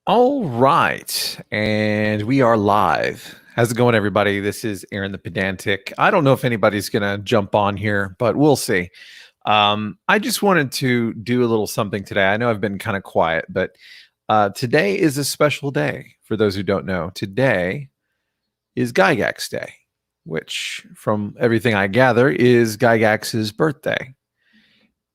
All right, and we are live. How's it going, everybody? This is Aaron the Pedantic. I don't know if anybody's going to jump on here, but we'll see. I just wanted to do a little something today. I know I've been kind of quiet, but today is a special day. For those who don't know, today is Gygax Day, which, from everything I gather, is Gygax's birthday.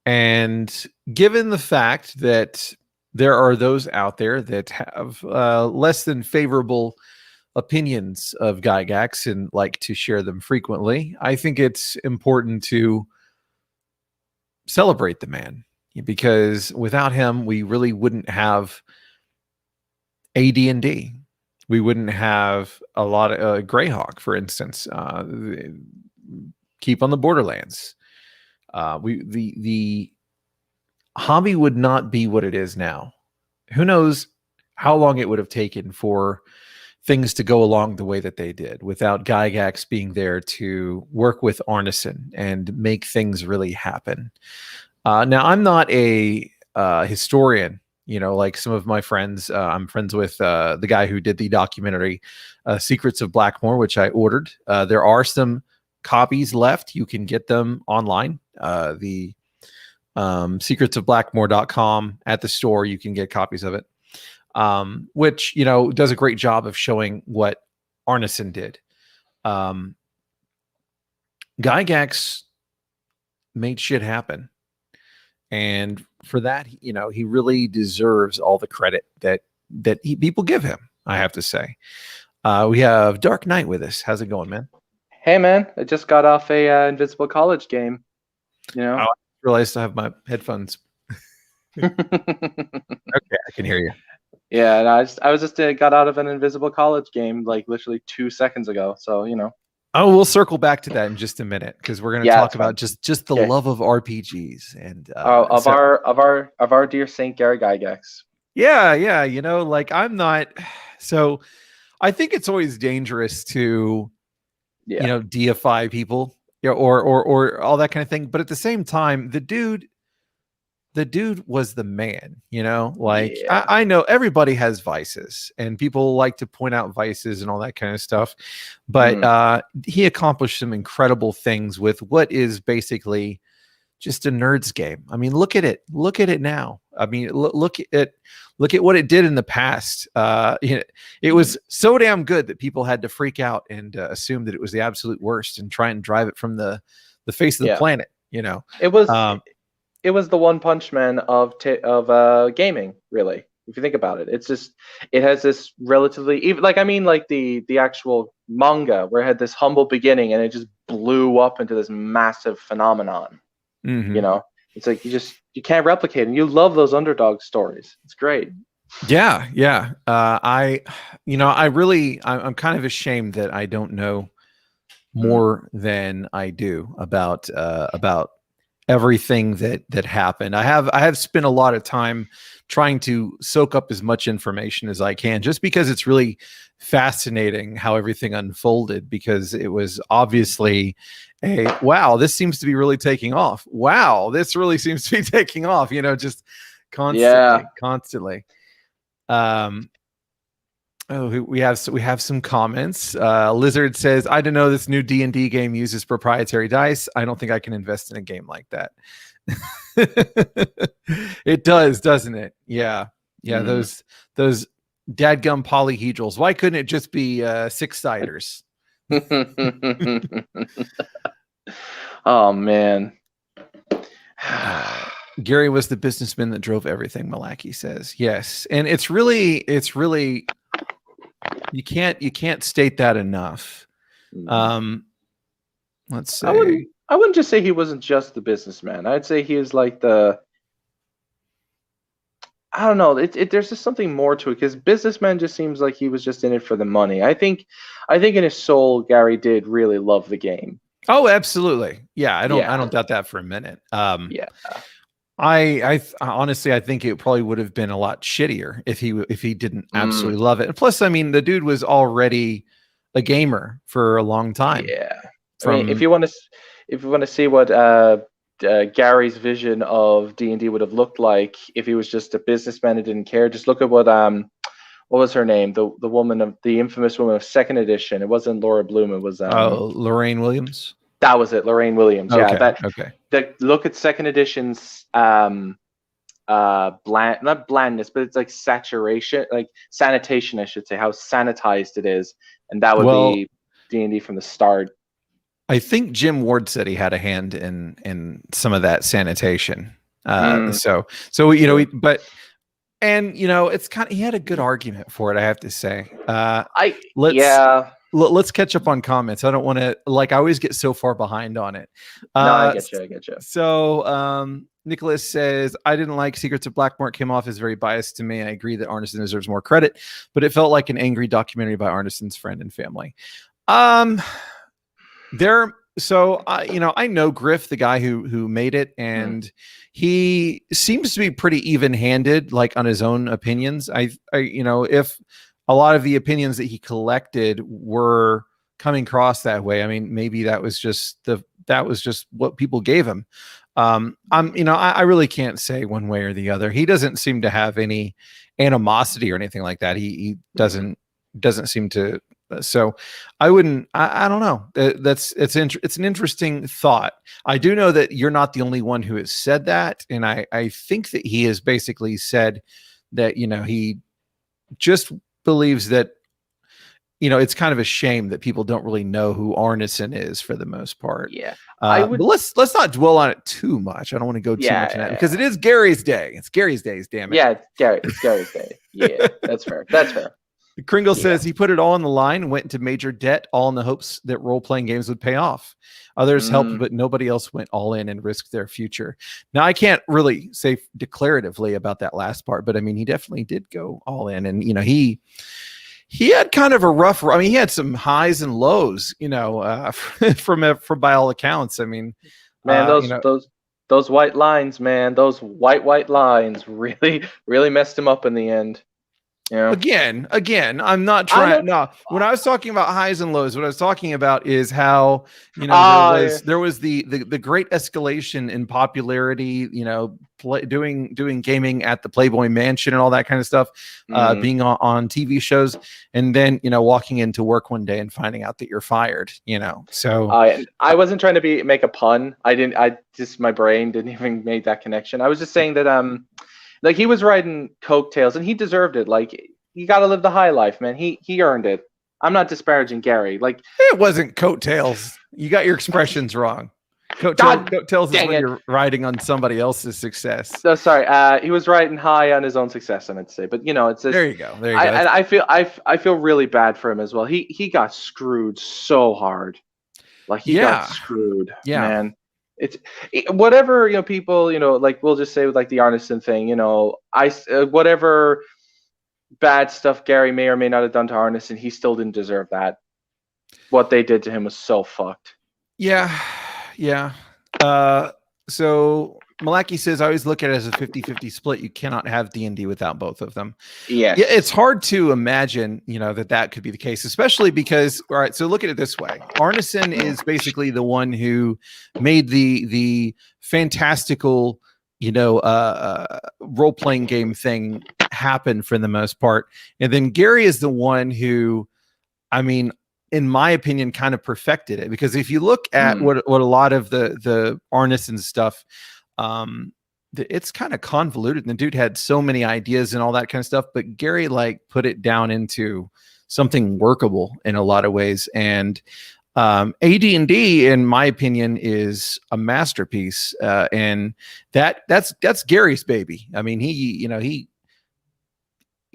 And given the fact that there are those out there that have less than favorable opinions of Gygax and like to share them frequently, I think it's important to celebrate the man, because without him, we really wouldn't have AD&D. We wouldn't have a lot of Greyhawk, for instance, Keep on the Borderlands. The hobby would not be what it is now. Who knows how long it would have taken for things to go along the way that they did without Gygax being there to work with Arneson and make things really happen. Now, I'm not a historian, like some of my friends. I'm friends with the guy who did the documentary Secrets of Blackmore, which I ordered. There are some copies left. You can get them online. The secretsofblackmore.com at the store. You can get copies of it, which, does a great job of showing what Arneson did. Gygax made shit happen. And for that, he really deserves all the credit that people give him, I have to say. We have Dark Knight with us. How's it going, man? Hey man, I just got off a Invisible College game. I realized I have my headphones. Okay, I can hear you. Yeah, and I was just got out of an Invisible College game like literally 2 seconds ago. So Oh, we'll circle back to that in just a minute, because we're going to talk about just the love of RPGs and of our dear Saint Gary Gygax. Yeah, I'm not. So I think it's always dangerous to deify people, or all that kind of thing. But at the same time, the dude was the man. I know everybody has vices, and people like to point out vices and all that kind of stuff, but he accomplished some incredible things with what is basically just a nerd's game. I mean, look at it now. I mean, look at what it did in the past. It was so damn good that people had to freak out and assume that it was the absolute worst and try and drive it from the face of the planet. It was the One Punch Man of gaming, really. If you think about it, it has this relatively even the actual manga where it had this humble beginning and it just blew up into this massive phenomenon. Mm-hmm. It's like you can't replicate it. And you love those underdog stories. It's great. Yeah. I'm kind of ashamed that I don't know more than I do about everything that happened. I have spent a lot of time trying to soak up as much information as I can, just because it's really fascinating how everything unfolded, because it was obviously wow, this seems to be really taking off. Wow, this really seems to be taking off, just constantly. We have some comments. Lizard says, I don't know, this new D&D game uses proprietary dice. I don't think I can invest in a game like that. It does, doesn't it? Yeah. Those dadgum polyhedrals. Why couldn't it just be six-siders? Oh man. Gary was the businessman that drove everything, Malaki says. Yes. And it's really you can't state that enough. Let's say I wouldn't just say he wasn't just the businessman. I'd say he is like I don't know. There's just something more to it, because businessman just seems like he was just in it for the money. I think in his soul, Gary did really love the game. Oh, absolutely. Yeah, I don't doubt that for a minute. I honestly, I think it probably would have been a lot shittier if he didn't absolutely love it. And plus, I mean, the dude was already a gamer for a long time. Yeah. I mean, if you want to see what Gary's vision of D&D would have looked like if he was just a businessman who didn't care, just look at what what was her name? The woman of the infamous woman of second edition. It wasn't Laura Bloom. It was Lorraine Williams. That was it, Lorraine Williams. Okay, Yeah, that. Okay. Look at second edition's bland, not blandness, but it's like saturation, like sanitation, I should say, how sanitized it is, and that would be D&D from the start. I think Jim Ward said he had a hand in some of that sanitation. So you know, it's kind of, he had a good argument for it, I have to say. Let's catch up on comments. I don't want to, I always get so far behind on it. No, I get you. So Nicholas says, I didn't like Secrets of Blackmore. It came off as very biased to me. I agree that Arneson deserves more credit, but it felt like an angry documentary by Arneson's friend and family. So I know Griff, the guy who made it, and he seems to be pretty even-handed, on his own opinions. If a lot of the opinions that he collected were coming across that way, I mean, maybe that was just what people gave him. I really can't say one way or the other. He doesn't seem to have any animosity or anything like that. He doesn't seem to. So I wouldn't. I don't know. It's an interesting thought. I do know that you're not the only one who has said that, and I think that he has basically said that he just believes that it's kind of a shame that people don't really know who Arneson is for the most part. Yeah. But let's not dwell on it too much. I don't want to go too much on that because it is Gary's day. It's Gary's days, damn it. Yeah, it's Gary's day. Yeah, that's fair. That's fair. Kringle says he put it all on the line and went into major debt, all in the hopes that role-playing games would pay off. Others helped, but nobody else went all in and risked their future. Now, I can't really say declaratively about that last part, but I mean, he definitely did go all in, and he had kind of a rough. I mean, he had some highs and lows, from by all accounts. I mean, man, those white lines, man, those white lines really messed him up in the end. Yeah. Again, I'm not trying. No, when I was talking about highs and lows, what I was talking about is how there was the great escalation in popularity. Doing gaming at the Playboy Mansion and all that kind of stuff, being on TV shows, and then walking into work one day and finding out that you're fired. So I wasn't trying to make a pun. My brain didn't even make that connection. I was just saying that he was riding coattails, and he deserved it. You got to live the high life, man. He earned it. I'm not disparaging Gary. It wasn't coattails. You got your expressions wrong. Coattails is when you're riding on somebody else's success. So sorry. He was riding high on his own success, I meant to say. But it's just, there you go. And I feel really bad for him as well. He got screwed so hard. Got screwed. Yeah, man. It's whatever people we'll just say with the Arneson thing, whatever bad stuff Gary may or may not have done to Arneson, he still didn't deserve that. What they did to him was so fucked. Yeah. So Malaki says, I always look at it as a 50-50 split. You cannot have D&D without both of them. Yeah, it's hard to imagine, that could be the case, especially because, all right, so look at it this way. Arneson is basically the one who made the fantastical, role-playing game thing happen for the most part. And then Gary is the one who, I mean, in my opinion, kind of perfected it, because if you look at what a lot of the Arneson stuff, it's kind of convoluted, and the dude had so many ideas and all that kind of stuff, but Gary put it down into something workable in a lot of ways. And AD&D, in my opinion, is a masterpiece, and that's Gary's baby. I mean, he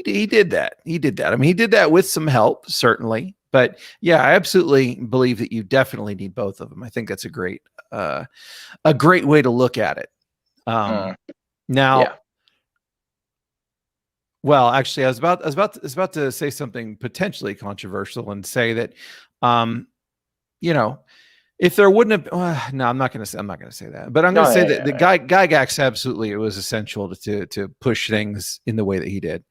did that. I mean, he did that with some help, certainly. But yeah, I absolutely believe that you definitely need both of them. I think that's a great way to look at it. Now, well, actually, I was about to say something potentially controversial and say that, if there wouldn't have, no, I'm not going to say that, but I'm going to say that the Gygax, absolutely, it was essential to push things in the way that he did.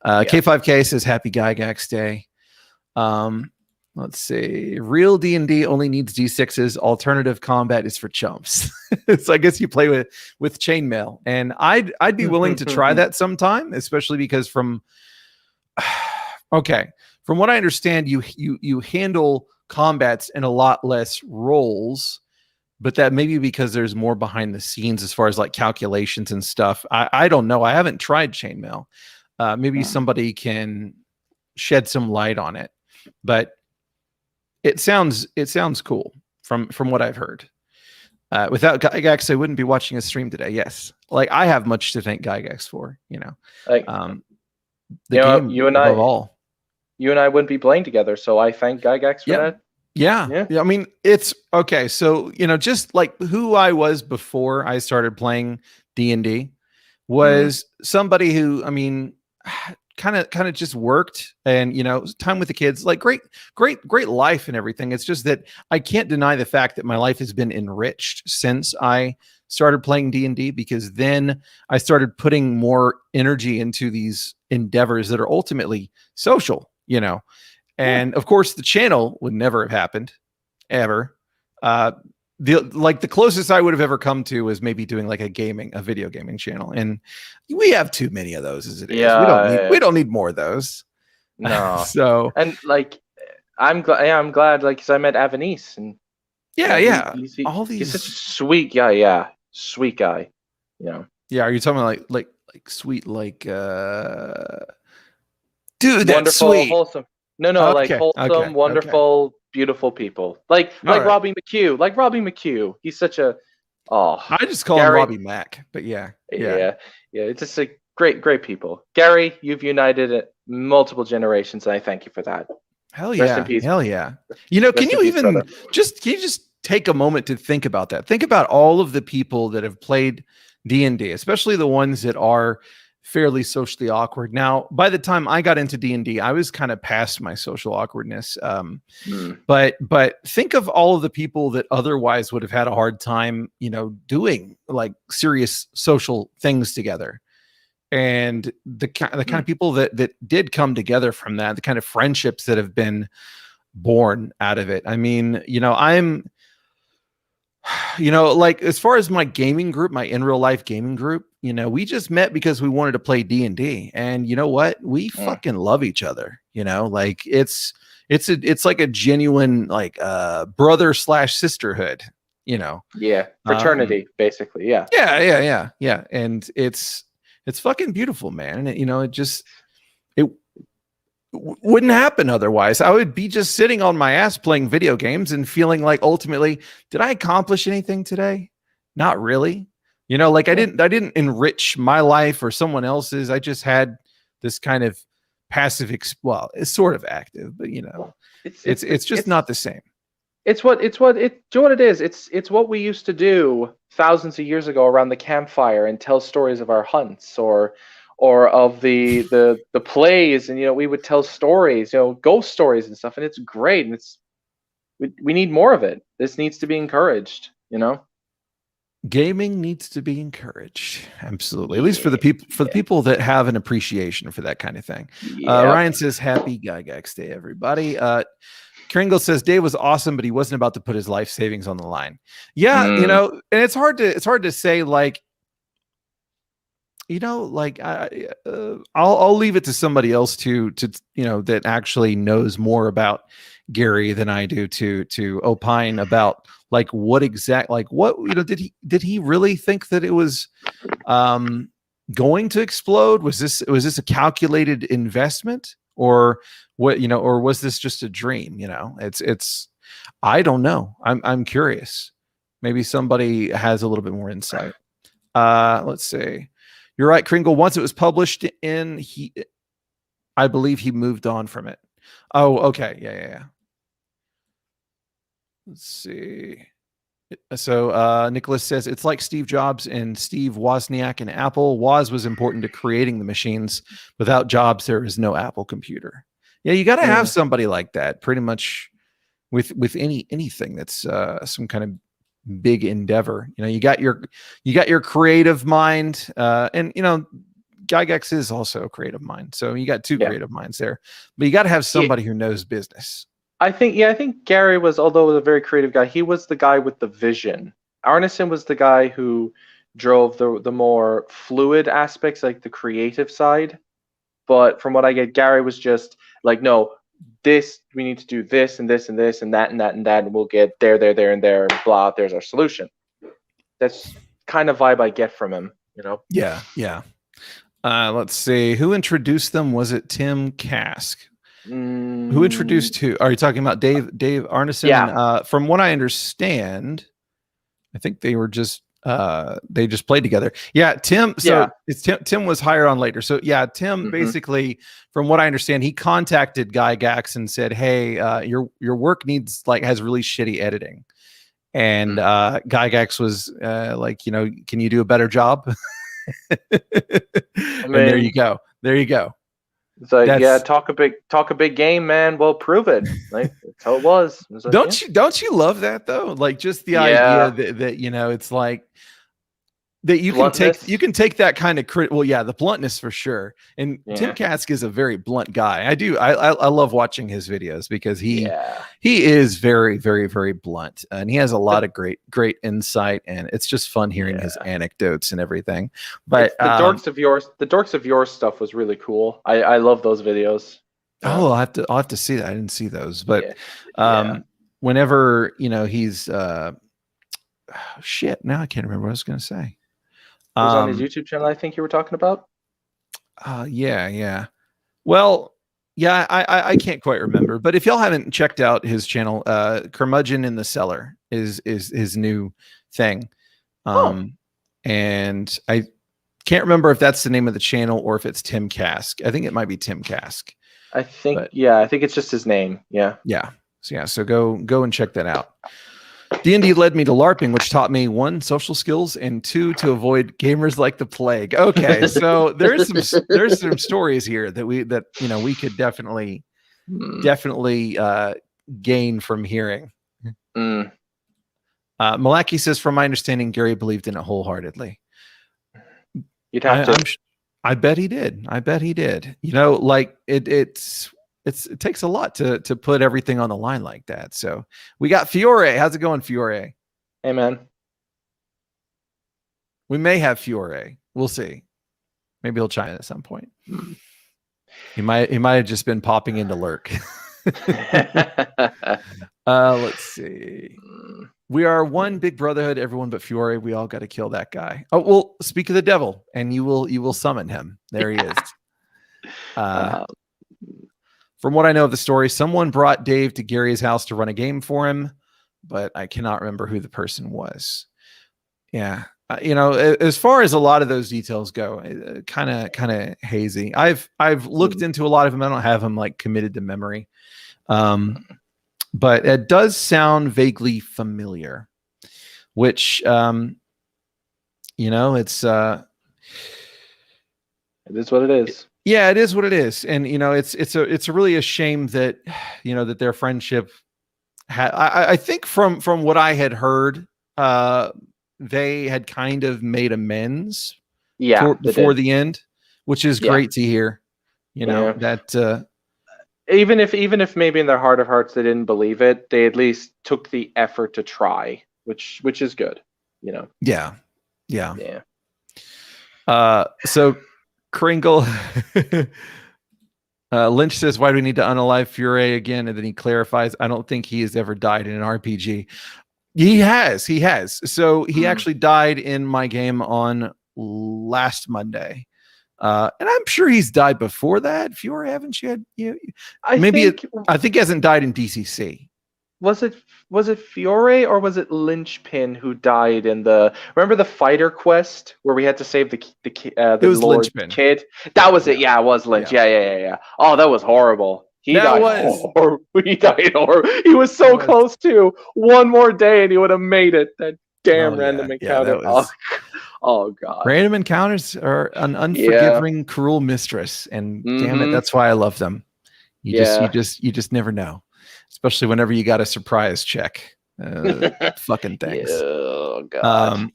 K5K says happy Gygax day. Let's see. Real D&D only needs D6s. Alternative combat is for chumps. So I guess you play with chainmail, and I'd be willing to try that sometime, especially because from Okay. From what I understand, you handle combats in a lot less roles, but that may be because there's more behind the scenes as far as like calculations and stuff. I don't know. I haven't tried chainmail. Maybe somebody can shed some light on it, but it sounds cool from what I've heard. Without Gygax, I wouldn't be watching a stream today. Yes, like I have much to thank Gygax for. Like the game you and above all. You and I wouldn't be playing together, so I thank Gygax for that. Yeah. I mean, it's okay. So just like who I was before I started playing D&D was somebody who, I mean, kind of just worked and time with the kids, like great life and everything. It's just that I can't deny the fact that my life has been enriched since I started playing D&D, because then I started putting more energy into these endeavors that are ultimately social, and of course the channel would never have happened ever. The closest I would have ever come to was maybe doing like a video gaming channel, and we have too many of those as it is. We don't need more of those. No. So, and like I'm glad like cuz I met Avanice, and he's such a sweet guy, sweet guy, Yeah, are you talking about like sweet dude, that's wonderful, sweet. Wholesome. No, like wholesome, wonderful, beautiful people. Like Robbie McHugh. Like Robbie McHugh. He's such a I just call him Robbie Mac, but yeah. It's just a great people. Gary, you've united multiple generations, and I thank you for that. Hell yeah. Rest in peace. Hell yeah. Can you just take a moment to think about that? Think about all of the people that have played D&D, especially the ones that are fairly socially awkward. Now, by the time I got into D&D, I was kind of past my social awkwardness. But think of all of the people that otherwise would have had a hard time, doing like serious social things together. And the kind of people that did come together from that, the kind of friendships that have been born out of it. I mean, I'm like, as far as my gaming group, my in real life gaming group, we just met because we wanted to play D&D, and you know what? We fucking love each other. Like it's like a genuine like brother / sisterhood. Fraternity, basically. Yeah. And it's fucking beautiful, man. And it wouldn't happen otherwise. I would be just sitting on my ass playing video games and feeling like, ultimately, did I accomplish anything today? Not really. Like I didn't enrich my life or someone else's. I just had this kind of passive it's sort of active, but it's just not the same. It's what it is. It's what we used to do thousands of years ago around the campfire and tell stories of our hunts or of the plays, and we would tell stories, ghost stories and stuff, and it's great, and we need more of it. This needs to be encouraged. Gaming needs to be encouraged. Absolutely. At least for the people that have an appreciation for that kind of thing. Ryan says, happy Gygax Day, everybody. Kringle says Dave was awesome, but he wasn't about to put his life savings on the line. Yeah, and it's hard to say, like, like I'll leave it to somebody else to that actually knows more about Gary than I do to opine about like what did he really think that it was going to explode? Was this a calculated investment, or what, or was this just a dream? It's I don't know. I'm curious. Maybe somebody has a little bit more insight. Let's see. You're right, Kringle. Once it was published I believe he moved on from it. Oh, okay. Yeah. Let's see. So Nicholas says it's like Steve Jobs and Steve Wozniak and Apple. Woz was important to creating the machines. Without Jobs, there is no Apple computer. Yeah, you got to have somebody like that, pretty much with anything that's some kind of big endeavor. You got your creative mind, and Gygax is also a creative mind. So you got two creative minds there, but you got to have somebody who knows business. I think Gary was, although a very creative guy, he was the guy with the vision. Arneson was the guy who drove the more fluid aspects, like the creative side. But from what I get, Gary was just Like, no, this we need to do this and this and this and that and that and that, and we'll get there, and there, and blah. There's our solution. That's kind of vibe I get from him, you know. Yeah. Let's see. Who introduced them? Was it Tim Kask? Who introduced who? Are you talking about Dave Arneson? Yeah. And, from what I understand, I think they were just they just played together. Yeah, Tim. So it's Tim was hired on later. So yeah, Tim basically, from what I understand, he contacted Gygax and said, "Hey, your work has really shitty editing." And Gygax was like, can you do a better job? And there you go. It's like, talk a big game, man. Well, prove it. Like, that's how it was. Like, don't you love that though? Like, just the idea that it's like that you can take that kind of the bluntness for sure. And Tim Kask is a very blunt guy. I love watching his videos because he is very, very, very blunt, and he has a lot of great insight, and it's just fun hearing his anecdotes and everything. But the dorks of yours stuff was really cool. I love those videos. I'll have to see that. I didn't see those, but whenever he's shit, now I can't remember what I was going to say. It was on his YouTube channel, I think you were talking about. Yeah. Well, yeah, I can't quite remember, but if y'all haven't checked out his channel, Curmudgeon in the Cellar is his new thing. And I can't remember if that's the name of the channel or if it's Tim Kask. I think it might be Tim Kask. I think it's just his name. Yeah. So go and check that out. D&D led me to LARPing, which taught me 1, social skills, and 2, to avoid gamers like the plague. Okay, so there's some stories here that we could definitely gain from hearing. Malaki says, from my understanding, Gary believed in it wholeheartedly. You'd have to. I bet he did. Like it takes a lot to put everything on the line like that. So we got Fiore. How's it going, Fiore? Hey, man. We may have Fiore. We'll see. Maybe he'll chime in at some point. He might have just been popping in to lurk. Let's see. We are one big brotherhood, everyone but Fiore. We all got to kill that guy. Oh, well, speak of the devil, and you will summon him. There he is. From what I know of the story, someone brought Dave to Gary's house to run a game for him, but I cannot remember who the person was. Yeah. As far as a lot of those details go, kind of hazy. I've looked into a lot of them. I don't have them like committed to memory. But it does sound vaguely familiar, which, it's, it is what it is. Yeah, it is what it is. And, it's really a shame that, that their friendship I think from what I had heard, they had kind of made amends before the end, which is great to hear, that, even if maybe in their heart of hearts, they didn't believe it, they at least took the effort to try, which is good, Yeah. So Kringle Lynch says, why do we need to unalive Fury again? And then he clarifies, I don't think he has ever died in an RPG. He has. So he actually died in my game on last Monday. And I'm sure he's died before that. Fury, haven't you had? I think he hasn't died in DCC. Was it Fiore or was it Lynchpin who died in remember the fighter quest where we had to save the Lord's kid? That was it. Yeah, it was Lynch. Yeah. Oh, that was horrible. He died horrible. He was so close to one more day and he would have made it. That damn random encounter. Oh god. Random encounters are an unforgiving, cruel mistress, and damn it, that's why I love them. You just never know. Especially whenever you got a surprise check, fucking things. Oh god.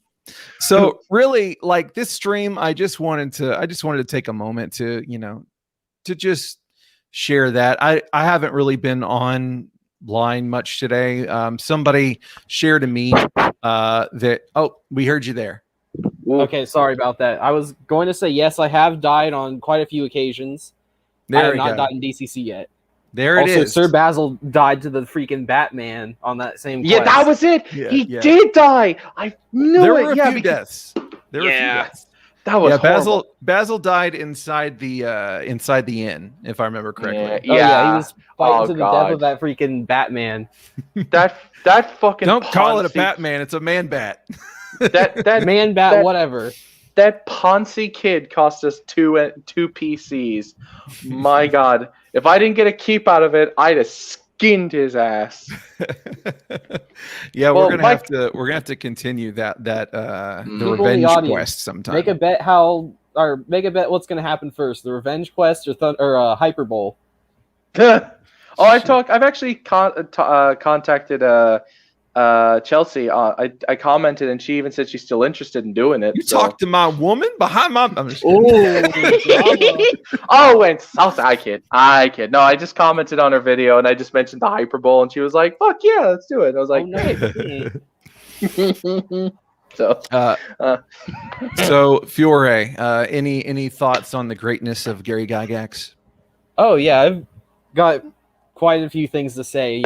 So really, like this stream, I just wanted to take a moment to just share that. I haven't really been online much today. Somebody shared to me that. Oh, we heard you there. Okay, sorry about that. I was going to say yes, I have died on quite a few occasions. I have not died in DCC yet. There it is. Sir Basil died to the freaking Batman on that same quest. Yeah, that was it. Yeah, he did die. I knew there it. Were a few deaths. There were a few deaths. That was horrible. Basil died inside the inn, if I remember correctly. Yeah, he was fighting to the death of that freaking Batman. that fucking don't call it a Batman, it's a man bat. that man bat, whatever. That Ponzi kid cost us two PCs. My God, if I didn't get a keep out of it, I'd have skinned his ass. Yeah, we're gonna have to continue the revenge quest sometime. Make a bet what's gonna happen first, the revenge quest or Hyper Bowl. I've actually contacted Chelsea. I commented, and she even said she's still interested in doing it. You talked to my woman behind my. And South. I kid. No, I just commented on her video, and I just mentioned the Hyper Bowl, and she was like, "Fuck yeah, let's do it." And I was like, So Fiore, any thoughts on the greatness of Gary Gygax? Oh yeah, I've got quite a few things to say.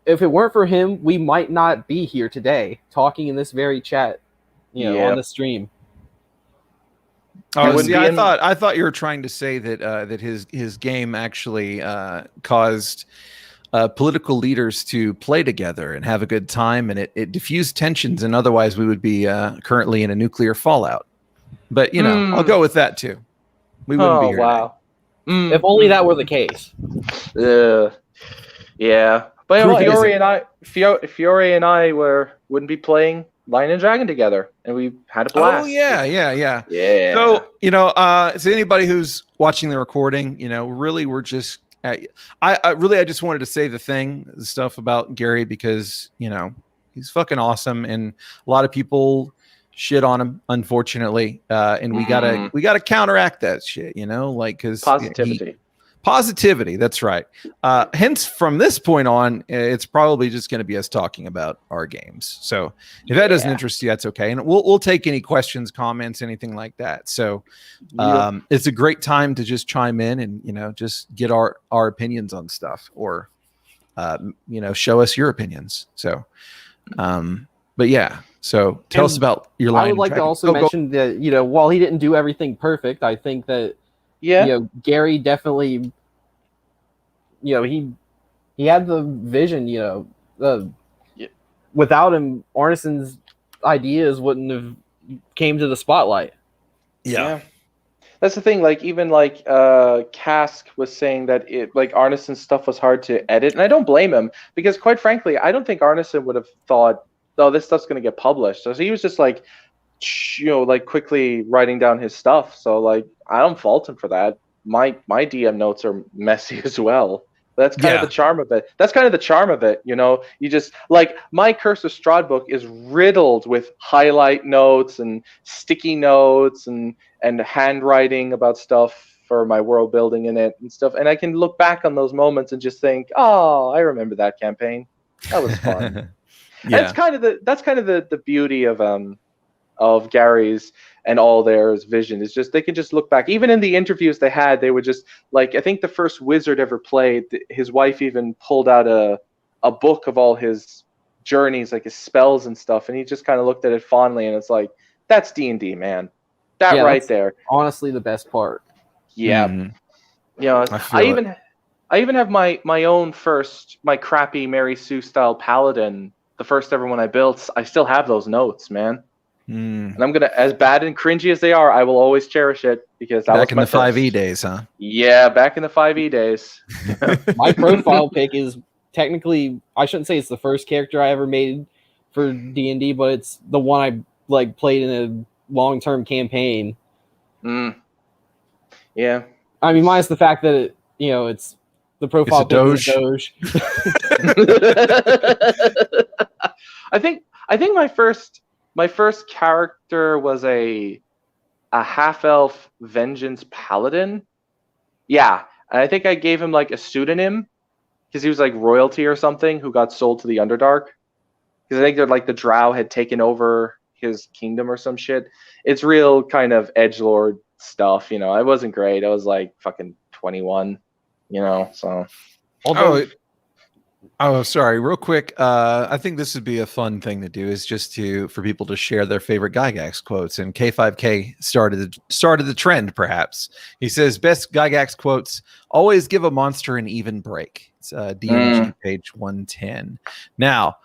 If it weren't for him, we might not be here today talking in this very chat, on the stream. Oh, see, I thought you were trying to say that his game actually caused political leaders to play together and have a good time, and it diffused tensions, and otherwise we would be currently in a nuclear fallout. But I'll go with that too. We wouldn't be here. Wow. If only that were the case. Yeah. But Fiore and I wouldn't be playing Lion and Dragon together, and we had a blast. Oh yeah. So so anybody who's watching the recording, really we're just I just wanted to say the stuff about Gary because he's fucking awesome, and a lot of people shit on him, unfortunately, and we gotta counteract that shit, because positivity, that's right. Hence, from this point on, it's probably just going to be us talking about our games. So if that doesn't interest you, that's okay, and we'll take any questions, comments, anything like that. So it's a great time to just chime in and just get our opinions on stuff, or show us your opinions. So but yeah, so tell us about your line. I would like to also mention that while he didn't do everything perfect, I think that Gary definitely, he had the vision. Without him, Arneson's ideas wouldn't have came to the spotlight. Yeah. That's the thing. Even Cask was saying that Arneson's stuff was hard to edit, and I don't blame him because, quite frankly, I don't think Arneson would have thought, "Oh, this stuff's going to get published." So he was just quickly writing down his stuff. So I don't fault him for that. My DM notes are messy as well. That's kind of the charm of it. You just my Curse of Strahd book is riddled with highlight notes and sticky notes and handwriting about stuff for my world building in it and stuff. And I can look back on those moments and just think, "Oh, I remember that campaign. That was fun." That's kind of the beauty of Gary's and all theirs vision. Is just they can just look back. Even in the interviews they had, they would just I think the first Wizard ever played, his wife even pulled out a book of all his journeys, his spells and stuff, and he just kind of looked at it fondly, and it's that's D&D, man. That right there. Honestly, the best part. Yeah. I even have my own my crappy Mary Sue style paladin, the first ever one I built. I still have those notes, man. And I'm gonna, as bad and cringy as they are, I will always cherish it because that back in the 5e days, huh? Yeah, back in the 5e days. My profile pic is technically, I shouldn't say it's the first character I ever made for D&D, but it's the one I played in a long-term campaign. Yeah. I mean, minus the fact that it's the profile pic is a Doge. I think my first character was a half-elf vengeance paladin. Yeah, and I think I gave him a pseudonym because he was royalty or something who got sold to the Underdark. Because I think they're the Drow had taken over his kingdom or some shit. It's real kind of edgelord stuff, I wasn't great. I was fucking 21. So. Oh, sorry. Real quick, I think this would be a fun thing to do is just for people to share their favorite Gygax quotes. And K5K started the trend, perhaps. He says, best Gygax quotes, always give a monster an even break. It's DMG page 110. Now,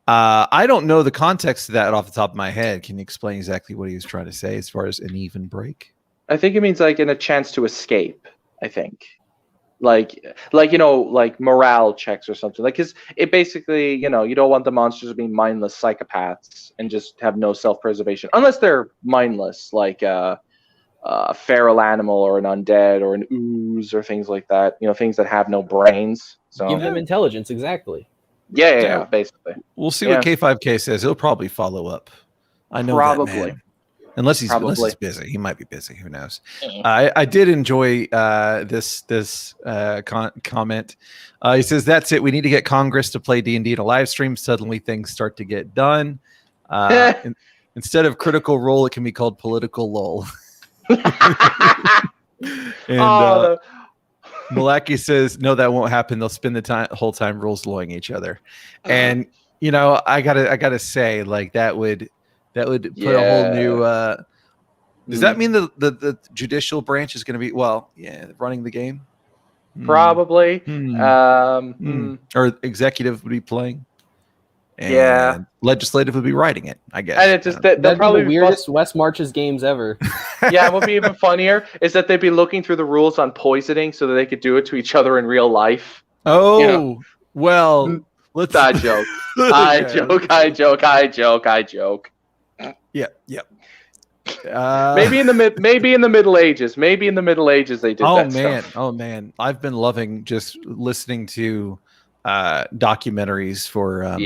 I don't know the context of that off the top of my head. Can you explain exactly what he was trying to say as far as an even break? I think it means like in a chance to escape, I think. Like morale checks or something, like, because it basically, you don't want the monsters to be mindless psychopaths and just have no self-preservation, unless they're mindless, like a feral animal or an undead or an ooze or things like that, things that have no brains. So give them intelligence. Exactly. Yeah, basically. We'll see what K5K says. He'll probably follow up. I know probably. That man. Unless he's busy, he might be busy. Who knows? I did enjoy this comment. He says, "That's it. We need to get Congress to play D&D in a live stream. Suddenly, things start to get done. Instead of Critical Role, it can be called Political Lull." And Malaki says, "No, that won't happen. They'll spend the whole time rules lawing each other." And I gotta say, like that would put a whole new. Does that mean the judicial branch is going to be running the game? Probably. Or executive would be playing. And legislative would be writing it, I guess. And they'll probably be the weirdest West Marches games ever. Yeah, what would be even funnier is that they'd be looking through the rules on poisoning so that they could do it to each other in real life. Oh, well, let's. I joke. I joke. Yeah. Maybe in the Middle Ages. Maybe in the Middle Ages they did that stuff. Oh man, I've been loving just listening to documentaries for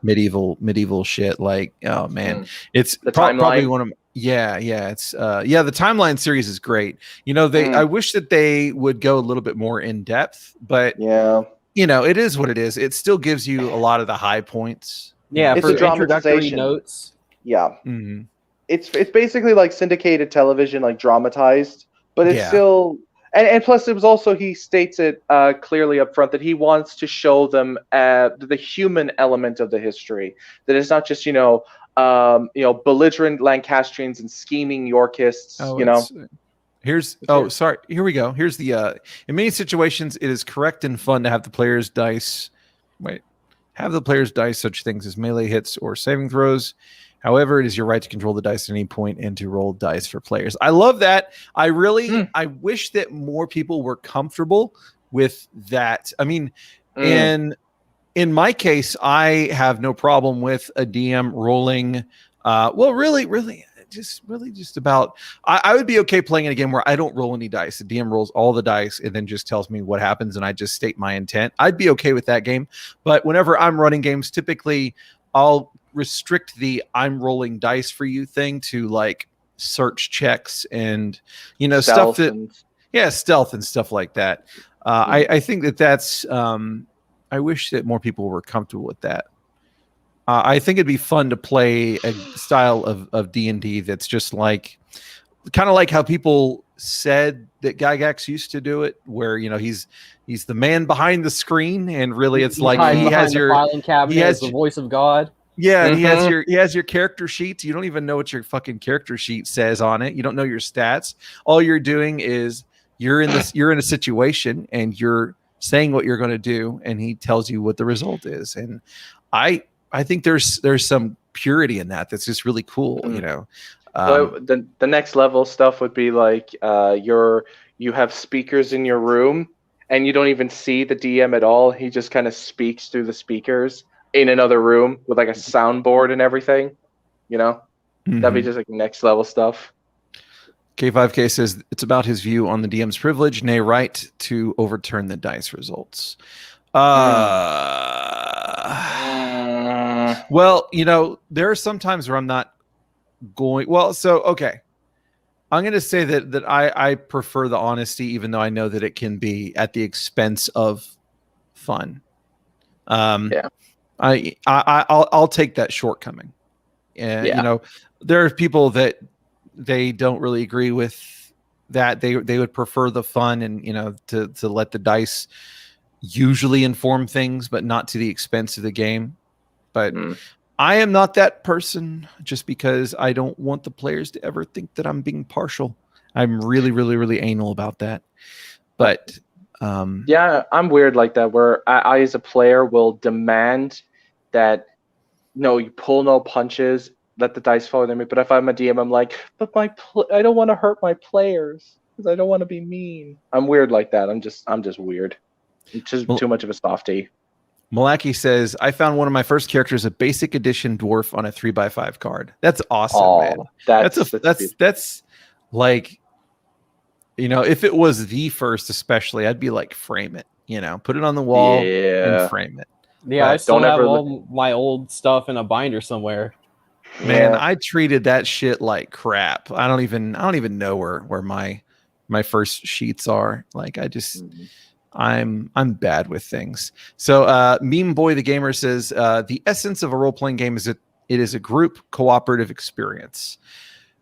medieval shit. Like, oh man, it's probably one of it's the Timeline series is great. I wish that they would go a little bit more in depth, but it is what it is. It still gives you a lot of the high points. Yeah, it's for a dramatization. Notes. Yeah. Mm-hmm. It's basically like syndicated television, like dramatized, but it's still and plus it was also, he states it clearly up front that he wants to show them the human element of the history, that it's not just belligerent Lancastrians and scheming Yorkists. Here we go. Here's the in many situations it is correct and fun to have the players dice such things as melee hits or saving throws. However, it is your right to control the dice at any point and to roll dice for players. I love that. I wish that more people were comfortable with that. I mean, in my case, I have no problem with a DM rolling. Just about. I would be okay playing in a game where I don't roll any dice. The DM rolls all the dice and then just tells me what happens, and I just state my intent. I'd be okay with that game. But whenever I'm running games, typically I'll restrict the I'm rolling dice for you thing to like search checks and stealth stealth and stuff like that. I think that's I wish that more people were comfortable with that. I think it'd be fun to play a style of D&D that's just like kind of like how people said that Gygax used to do it, where he's the man behind the screen, and really it's like he has your filing cabinet, he has the voice of God. Yeah, and he has your character sheets. You don't even know what your fucking character sheet says on it. You don't know your stats. All you're doing is you're in a situation and you're saying what you're going to do, and he tells you what the result is. And I think there's some purity in that. That's just really cool. The next level stuff would be like you have speakers in your room and you don't even see the DM at all. He just kind of speaks through the speakers in another room with like a soundboard and everything, That'd be just like next level stuff. K5K says it's about his view on the DM's privilege, nay, right to overturn the dice results. Well, there are some times where I'm not going. Well, so okay, I'm going to say that I prefer the honesty, even though I know that it can be at the expense of fun. I'll take that shortcoming. And there are people that they don't really agree with that they would prefer the fun and, you know, to let the dice usually inform things, but not to the expense of the game. But I am not that person, just because I don't want the players to ever think that I'm being partial. I'm really, really, really anal about that. But yeah, I'm weird like that, where I as a player will demand that no, you pull no punches, let the dice fall to me. But if I'm a DM, I'm like, but I don't want to hurt my players because I don't want to be mean. I'm weird like that. I'm just weird. I'm just too much of a softie. Malaki says, I found one of my first characters a basic edition dwarf on a 3x5 card. That's awesome, man. That's like, you know, if it was the first, especially, I'd be like, frame it, you know, put it on the wall and frame it. Yeah, I still have all my old stuff in a binder somewhere. Man, I treated that shit like crap. I don't even know where my first sheets are. Like, I'm bad with things. So Meme Boy the Gamer says the essence of a role-playing game is it is a group cooperative experience.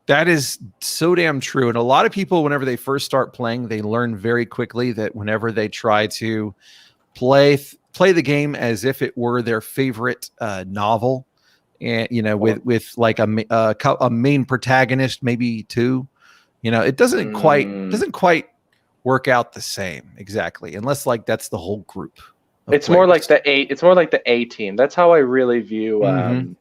That is so damn true. And a lot of people, whenever they first start playing, they learn very quickly that whenever they try to play the game as if it were their favorite novel, and you know, with like a main protagonist, maybe two, you know, it doesn't quite work out the same exactly, unless like that's the whole group. It's more like the A team. That's how I really view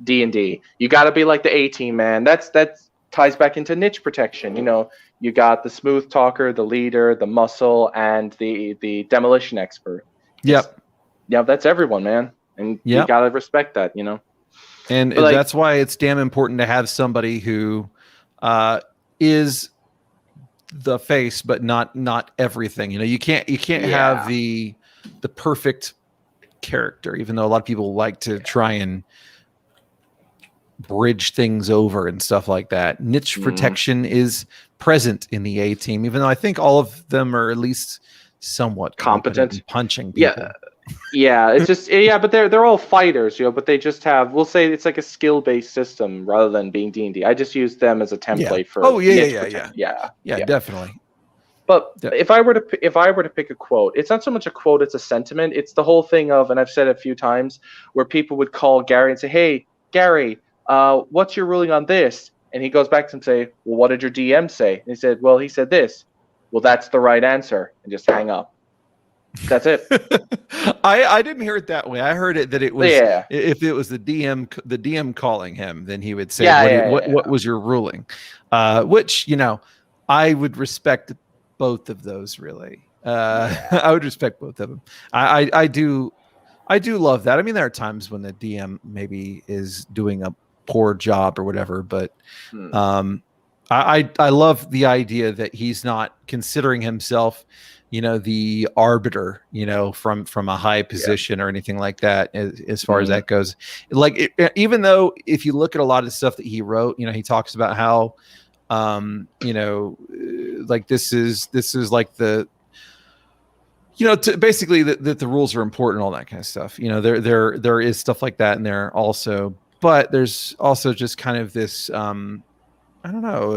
D&D. You got to be like the A team, man. That ties back into niche protection. You know, you got the smooth talker, the leader, the muscle, and the demolition expert. Yep. Yeah, that's everyone, man. And you got to respect that, you know. And that's why it's damn important to have somebody who is the face, but not everything. You know, you can't have the perfect character, even though a lot of people like to try and bridge things over and stuff like that. Niche protection is present in the A team, even though I think all of them are at least somewhat competent in punching people. Yeah, it's just but they're all fighters, you know, but they just have, we'll say it's like a skill-based system rather than being D&D. I just use them as a template for yeah, definitely. But if I were to pick a quote, it's not so much a quote, it's a sentiment. It's the whole thing of, and I've said it a few times, where people would call Gary and say, "Hey, Gary, what's your ruling on this?" And he goes back to him and say, "Well, what did your DM say?" And he said, "Well, he said this." "Well, that's the right answer," and just hang up. That's it. I didn't hear it that way. I heard it that it was if it was the DM calling him, then he would say, what was your ruling? Which, you know, I would respect both of those, really. I would respect both of them. I do love that. I mean, there are times when the DM maybe is doing a poor job or whatever, but I love the idea that he's not considering himself, you know, the arbiter, you know, from a high position or anything like that, as far as that goes. Like, even though if you look at a lot of the stuff that he wrote, you know, he talks about how, you know, like this is like the, you know, basically that the rules are important, all that kind of stuff. You know, there is stuff like that in there also, but there's also just kind of this, I don't know,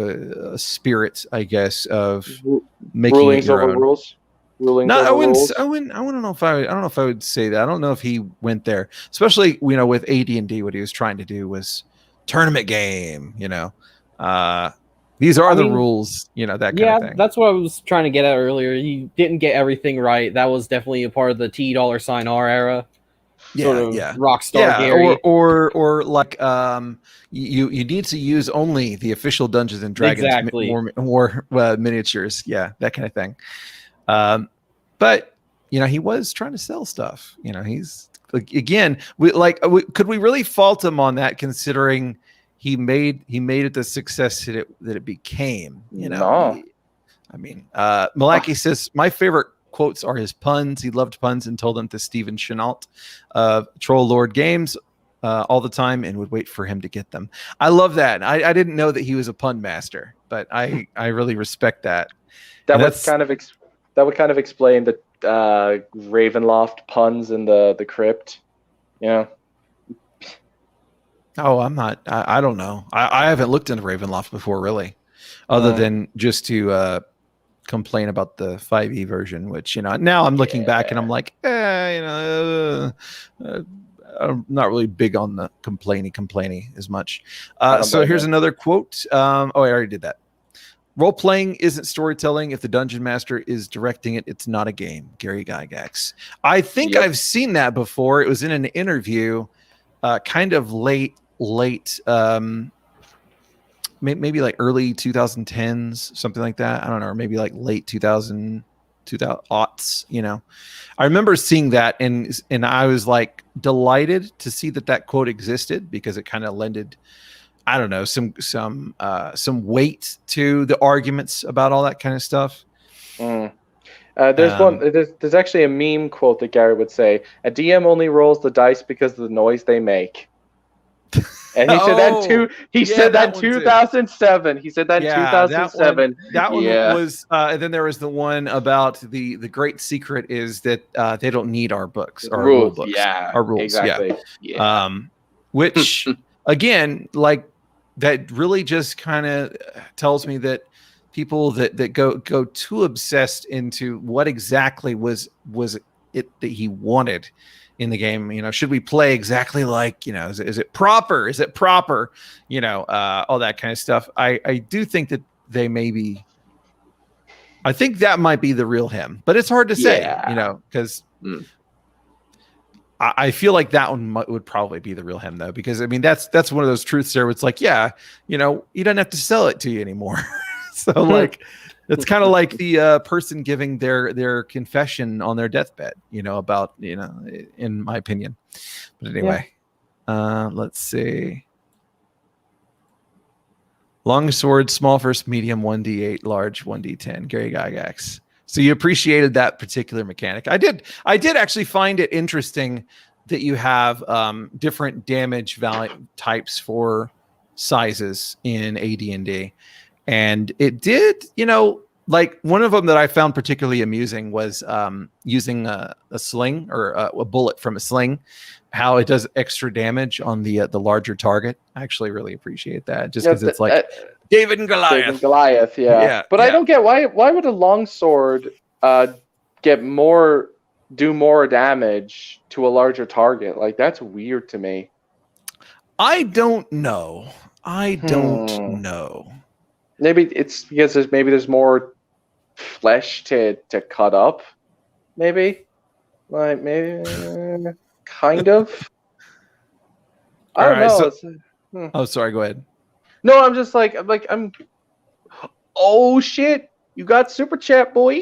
a spirit, I guess, of making rulings it your over own. rules. Rulings No, over rules. I don't know if I would say that. I don't know if he went there, especially, you know, with AD&D. What he was trying to do was tournament game. You know, these are the rules. You know, that kind of thing. Yeah, that's what I was trying to get at earlier. He didn't get everything right. That was definitely a part of the $T$R era. Rockstar Gary. Or like you need to use only the official Dungeons and Dragons more miniatures, that kind of thing. But you know, he was trying to sell stuff. You know, he's like, again, could we really fault him on that, considering he made it the success that it became? You know, I mean, Malaki says my favorite quotes are his puns. He loved puns and told them to Steven Chenault of Troll Lord Games all the time, and would wait for him to get them. I love that. I didn't know that he was a pun master, but I really respect that. That would kind of explain the Ravenloft puns in the crypt. Yeah. Oh, I'm not. I don't know. I haven't looked into Ravenloft before, really. other than just to complain about the 5e version, which, you know, now I'm looking back and I'm like, I'm not really big on the complainy as much. So here's another quote. I already did that. Role-playing isn't storytelling. If the dungeon master is directing it, it's not a game. Gary Gygax. I think I've seen that before. It was in an interview, kind of late, maybe like early 2010s, something like that. I don't know, or maybe like late 2000 aughts, you know. I remember seeing that and I was like delighted to see that quote existed, because it kind of lended, I don't know, some weight to the arguments about all that kind of stuff. There's actually a meme quote that Gary would say, "A DM only rolls the dice because of the noise they make." And he said that He said that 2007. He said that in 2007. That one was. And then there was the one about the great secret is that they don't need our books, our rule books, our rules. Exactly. Yeah. Which again, like, that really just kind of tells me that people that go too obsessed into what exactly was it that he wanted in the game. You know, should we play exactly like, you know, is it proper? Is it proper? You know, all that kind of stuff. I do think that they maybe, I think that might be the real him, but it's hard to say, you know, because I feel like that one would probably be the real him, though, because I mean, that's one of those truths there where it's like, yeah, you know, you don't have to sell it to you anymore. So like, it's kind of like the person giving their confession on their deathbed, you know, about, you know, in my opinion. But anyway, let's see. Long sword, small first, medium 1d8, large 1d10. Gary Gygax. So you appreciated that particular mechanic. I did actually find it interesting that you have different damage value types for sizes in AD&D. And it did, you know, like one of them that I found particularly amusing was using a sling or a bullet from a sling, how it does extra damage on the larger target. I actually really appreciate that, just because it's like David and Goliath. David and Goliath, yeah. But I don't get why would a longsword do more damage to a larger target? Like, that's weird to me. I don't know. Maybe it's because there's more flesh to cut up. Maybe kind of. I don't know. So, oh, sorry. Go ahead. No, I'm just like I'm. Oh shit! You got super chat, boy.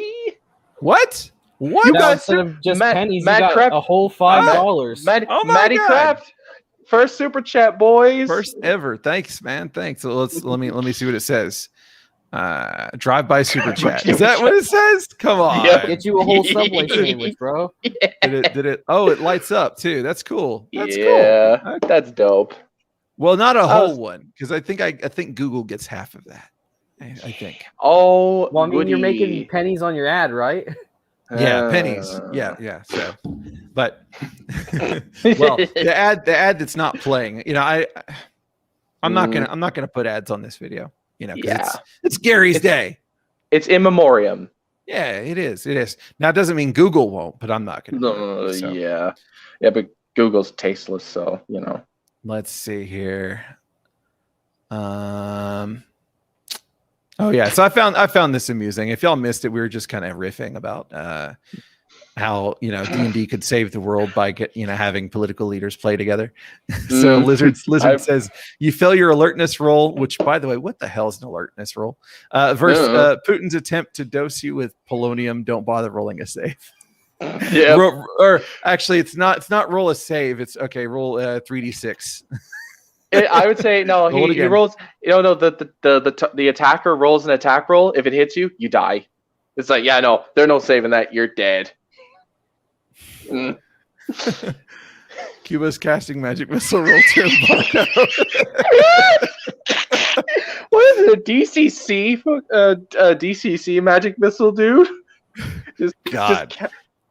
What? You got instead of just pennies, you got Craft, a whole $5. Matty Craft, first super chat, boys. First ever. Thanks, man. Thanks. So let me see what it says. Drive by super chat. Is that what it says? Come on. Yeah. Get you a whole Subway sandwich, bro. Yeah. Did it? Oh, it lights up too. That's cool. That's cool. Okay. That's dope. Well, not a whole one, because I think Google gets half of that. I think. Oh, well, I mean, you're making pennies on your ad, right? Yeah, pennies. Yeah. So, but well, the ad that's not playing. You know, I'm not gonna put ads on this video. You know, because it's Gary's day. It's in memoriam. Yeah, it is. Now, it doesn't mean Google won't, but I'm not gonna. Yeah, but Google's tasteless, so you know. Let's see here. Oh yeah, so I found this amusing. If y'all missed it, we were just kind of riffing about how, you know, D&D could save the world by having political leaders play together. So Lizard says you fail your alertness roll, which, by the way, what the hell is an alertness roll? Versus Putin's attempt to dose you with polonium. Don't bother rolling a save. Yeah. Or actually, it's not roll a save. It's okay. Roll 3d6. I would say no. He rolls. The attacker rolls an attack roll. If it hits you, you die. It's like, yeah, no, there's no saving that. You're dead. Cuba's casting magic missile roll 2. What is it? A DCC magic missile, dude?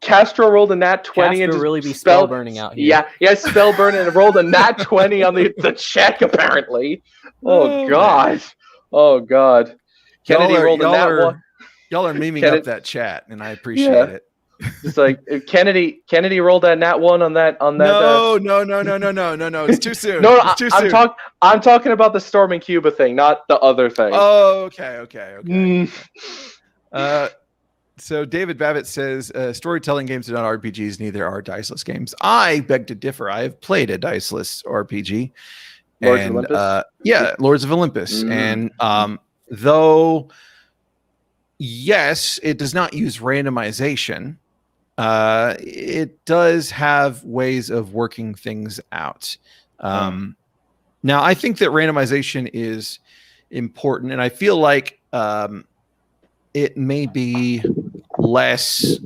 Castro rolled a nat 20 and just really be spell burning out here. Yeah, spell burning and rolled a nat 20 on the check apparently. Oh god. Kennedy rolled a nat one. Y'all are memeing up that chat, and I appreciate it. It's like Kennedy rolled that nat one on that. No. It's too soon. No, it's too soon. I'm talking about the storming Cuba thing, not the other thing. Oh, okay. So David Babbitt says storytelling games are not RPGs, neither are diceless games. I beg to differ. I have played a diceless RPG. Lords of Olympus? Lords of Olympus. And though, yes, it does not use randomization, it does have ways of working things out. Now, I think that randomization is important, and I feel like it may be less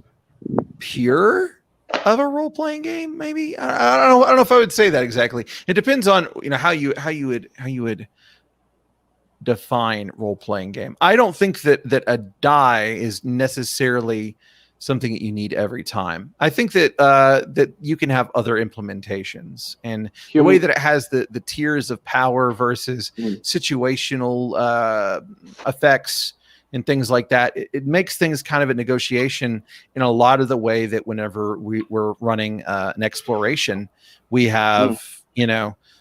pure of a role-playing game. Maybe I don't know if I would say that exactly. It depends on how you would define role-playing game. I don't think that a die is necessarily something that you need every time. I think that that you can have other implementations, and the way that it has the tiers of power versus situational effects and things like that, it makes things kind of a negotiation in a lot of the way that whenever we're running an exploration, we have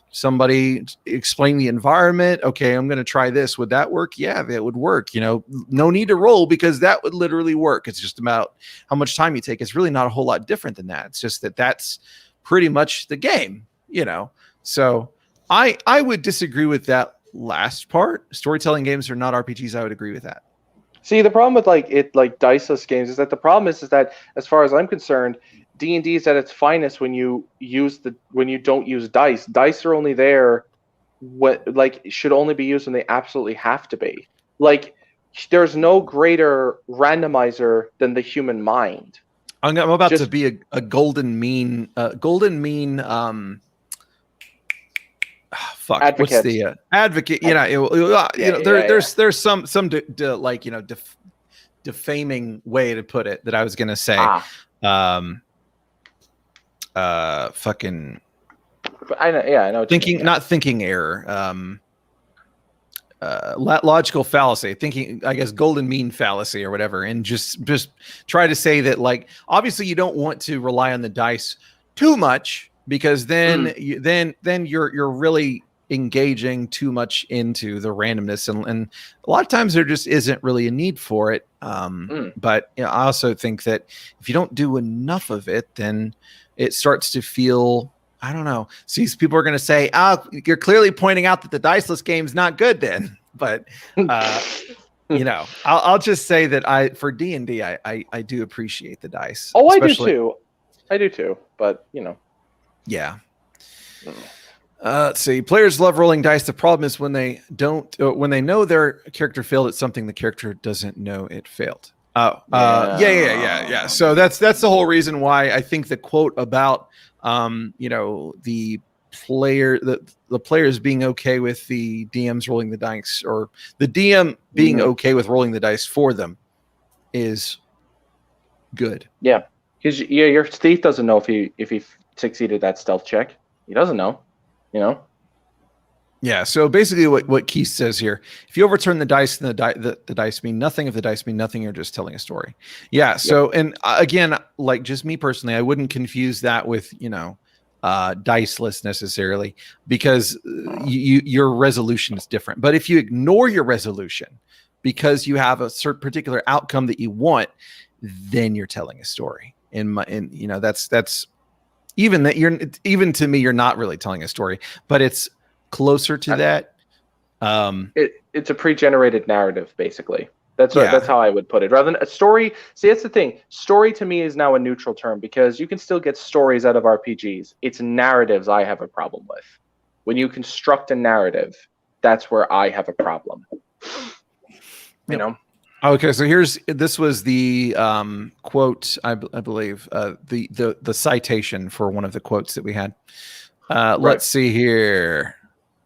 somebody explain the environment. Okay, I'm going to try this. Would that work? Yeah, that would work. No need to roll, because that would literally work. It's just about how much time you take. It's really not a whole lot different than that. It's just that's pretty much the game, So I would disagree with that last part. Storytelling games are not RPGs. I would agree with that. See, the problem with diceless games is that the problem is that, as far as I'm concerned, D&D is at its finest when you don't use dice. Dice are only there should only be used when they absolutely have to be. There's no greater randomizer than the human mind. I'm about to be a golden mean advocate. What's the advocate? There's some defaming way to put it that I was gonna say. Fucking. I know. Not thinking error. Logical fallacy. Thinking, I guess, golden mean fallacy or whatever, and just try to say that obviously you don't want to rely on the dice too much, because then you're really engaging too much into the randomness, and a lot of times there just isn't really a need for it. But I also think that if you don't do enough of it, then it starts to feel, I don't know. See, people are going to say, you're clearly pointing out that the diceless game's not good then. But, I'll just say that for D&D, I do appreciate the dice. Oh, I do too. But, Yeah. Let's see. Players love rolling dice. The problem is when they know their character failed at something, the character doesn't know it failed. Yeah. So that's the whole reason why I think the quote about the players being okay with the DMs rolling the dice, or the DM being okay with rolling the dice for them, is good. Yeah, because your thief doesn't know if he succeeded that stealth check. He doesn't know, Yeah. So basically, what Keith says here: if you overturn the dice, then the dice mean nothing. If the dice mean nothing, you're just telling a story. Yeah. So, and again, just me personally, I wouldn't confuse that with diceless necessarily, because your resolution is different. But if you ignore your resolution because you have a certain particular outcome that you want, then you're telling a story. That's even to me, you're not really telling a story, but it's closer to that. It's a pre-generated narrative, basically. That's how I would put it. Rather than a story. See, that's the thing. Story to me is now a neutral term, because you can still get stories out of RPGs. It's narratives I have a problem with. When you construct a narrative, that's where I have a problem. Okay, so this was the quote, I believe, the citation for one of the quotes that we had. Let's see here.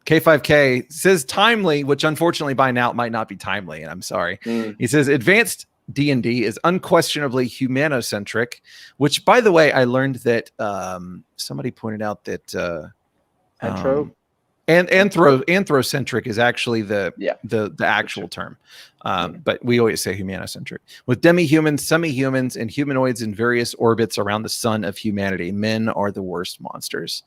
K5K says timely, which unfortunately by now it might not be timely, and I'm sorry. He says advanced D&D is unquestionably humanocentric, which, by the way, I learned that somebody pointed out that And anthrocentric is actually the actual term. But we always say humanocentric. With demi-humans, semi-humans, and humanoids in various orbits around the sun of humanity, men are the worst monsters.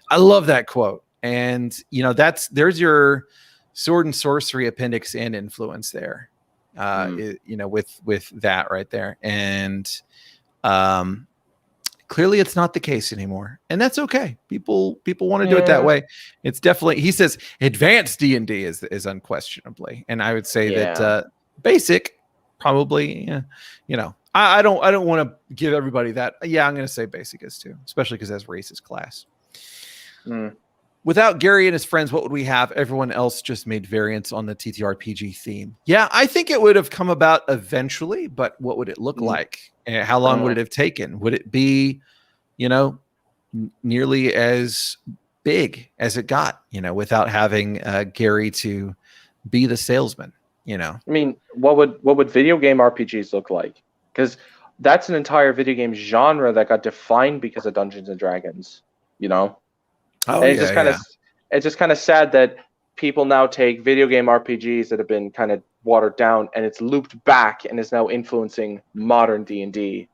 I love that quote. And there's your sword and sorcery appendix and influence there. With that right there. And clearly it's not the case anymore, and that's okay. People want to do it that way. It's definitely, he says, advanced D&D is unquestionably, and I would say that basic probably, I don't want to give everybody that. Yeah, I'm going to say basic is too, especially because that's racist class. Without Gary and his friends, what would we have? Everyone else just made variants on the TTRPG theme. Yeah, I think it would have come about eventually, but what would it look like? And how long would it have taken? Would it be, nearly as big as it got, without having Gary to be the salesman, I mean, what would video game RPGs look like? Because that's an entire video game genre that got defined because of Dungeons and Dragons, Oh, and it's just kind of sad that people now take video game RPGs that have been kind of watered down and it's looped back and is now influencing modern D&D.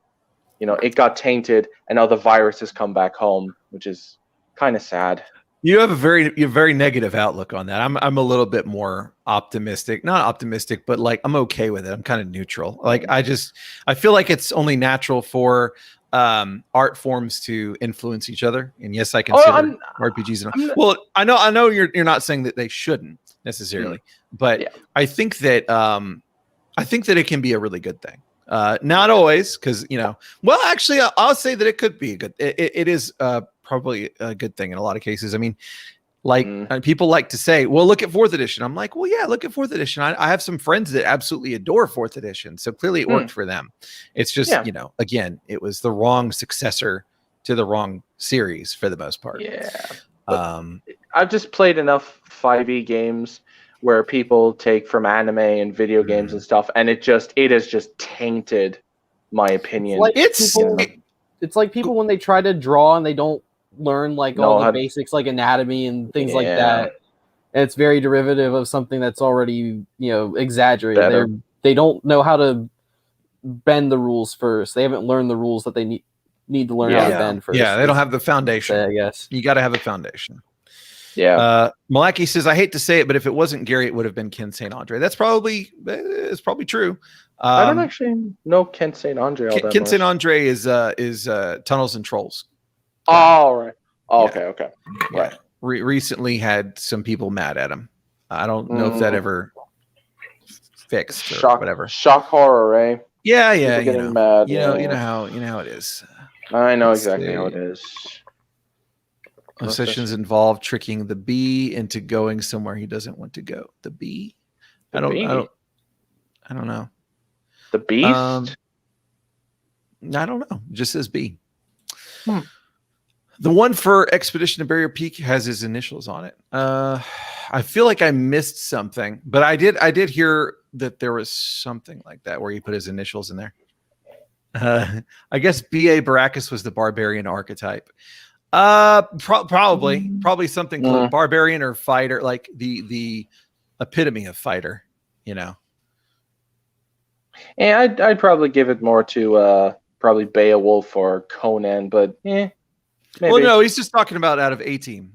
It got tainted and now the virus has come back home, which is kind of sad. You have a very negative outlook on that. I'm a little bit more optimistic, not optimistic, but like I'm okay with it. I'm kind of neutral. Like I feel like it's only natural for art forms to influence each other, and yes, I consider RPGs. Well, I know you're not saying that they shouldn't necessarily, but I think that it can be a really good thing. Not always, because well, actually, I'll say that it could be a good. It is probably a good thing in a lot of cases. I mean, people like to say, well, look at 4th edition. I'm like, well, yeah, look at 4th edition. I have some friends that absolutely adore 4th edition. So clearly it worked for them. It's just, again, it was the wrong successor to the wrong series for the most part. Yeah. I've just played enough 5e games where people take from anime and video games and stuff, and it has just tainted my opinion. It's like people when they try to draw and they don't learn all the basics like anatomy and things like that. And it's very derivative of something that's already exaggerated. They don't know how to bend the rules first. They haven't learned the rules that they need to learn how to bend first. Yeah, they don't have the foundation. I guess you got to have a foundation. Yeah. Malaki says, I hate to say it, but if it wasn't Gary, it would have been Ken St. Andre. It's probably true. I don't actually know Ken St. Andre. Ken St. Andre is Tunnels and Trolls. Oh, right. Oh, okay. Right. Recently had some people mad at him. I don't know if that ever fixed or whatever. Shock horror, right? Yeah. Getting mad. You know how it is. I know exactly how it is. Sessions involve tricking the bee into going somewhere he doesn't want to go. The bee? I don't know. The beast? I don't know. It just says bee. The one for Expedition to Barrier Peak has his initials on it. I feel like I missed something, but I did hear that there was something like that where he put his initials in there. I guess B.A. Baracus was the barbarian archetype. Probably something called barbarian or fighter, like the epitome of fighter, Yeah, I'd probably give it more to probably Beowulf or Conan, but maybe. Well, no, he's just talking about out of A-Team.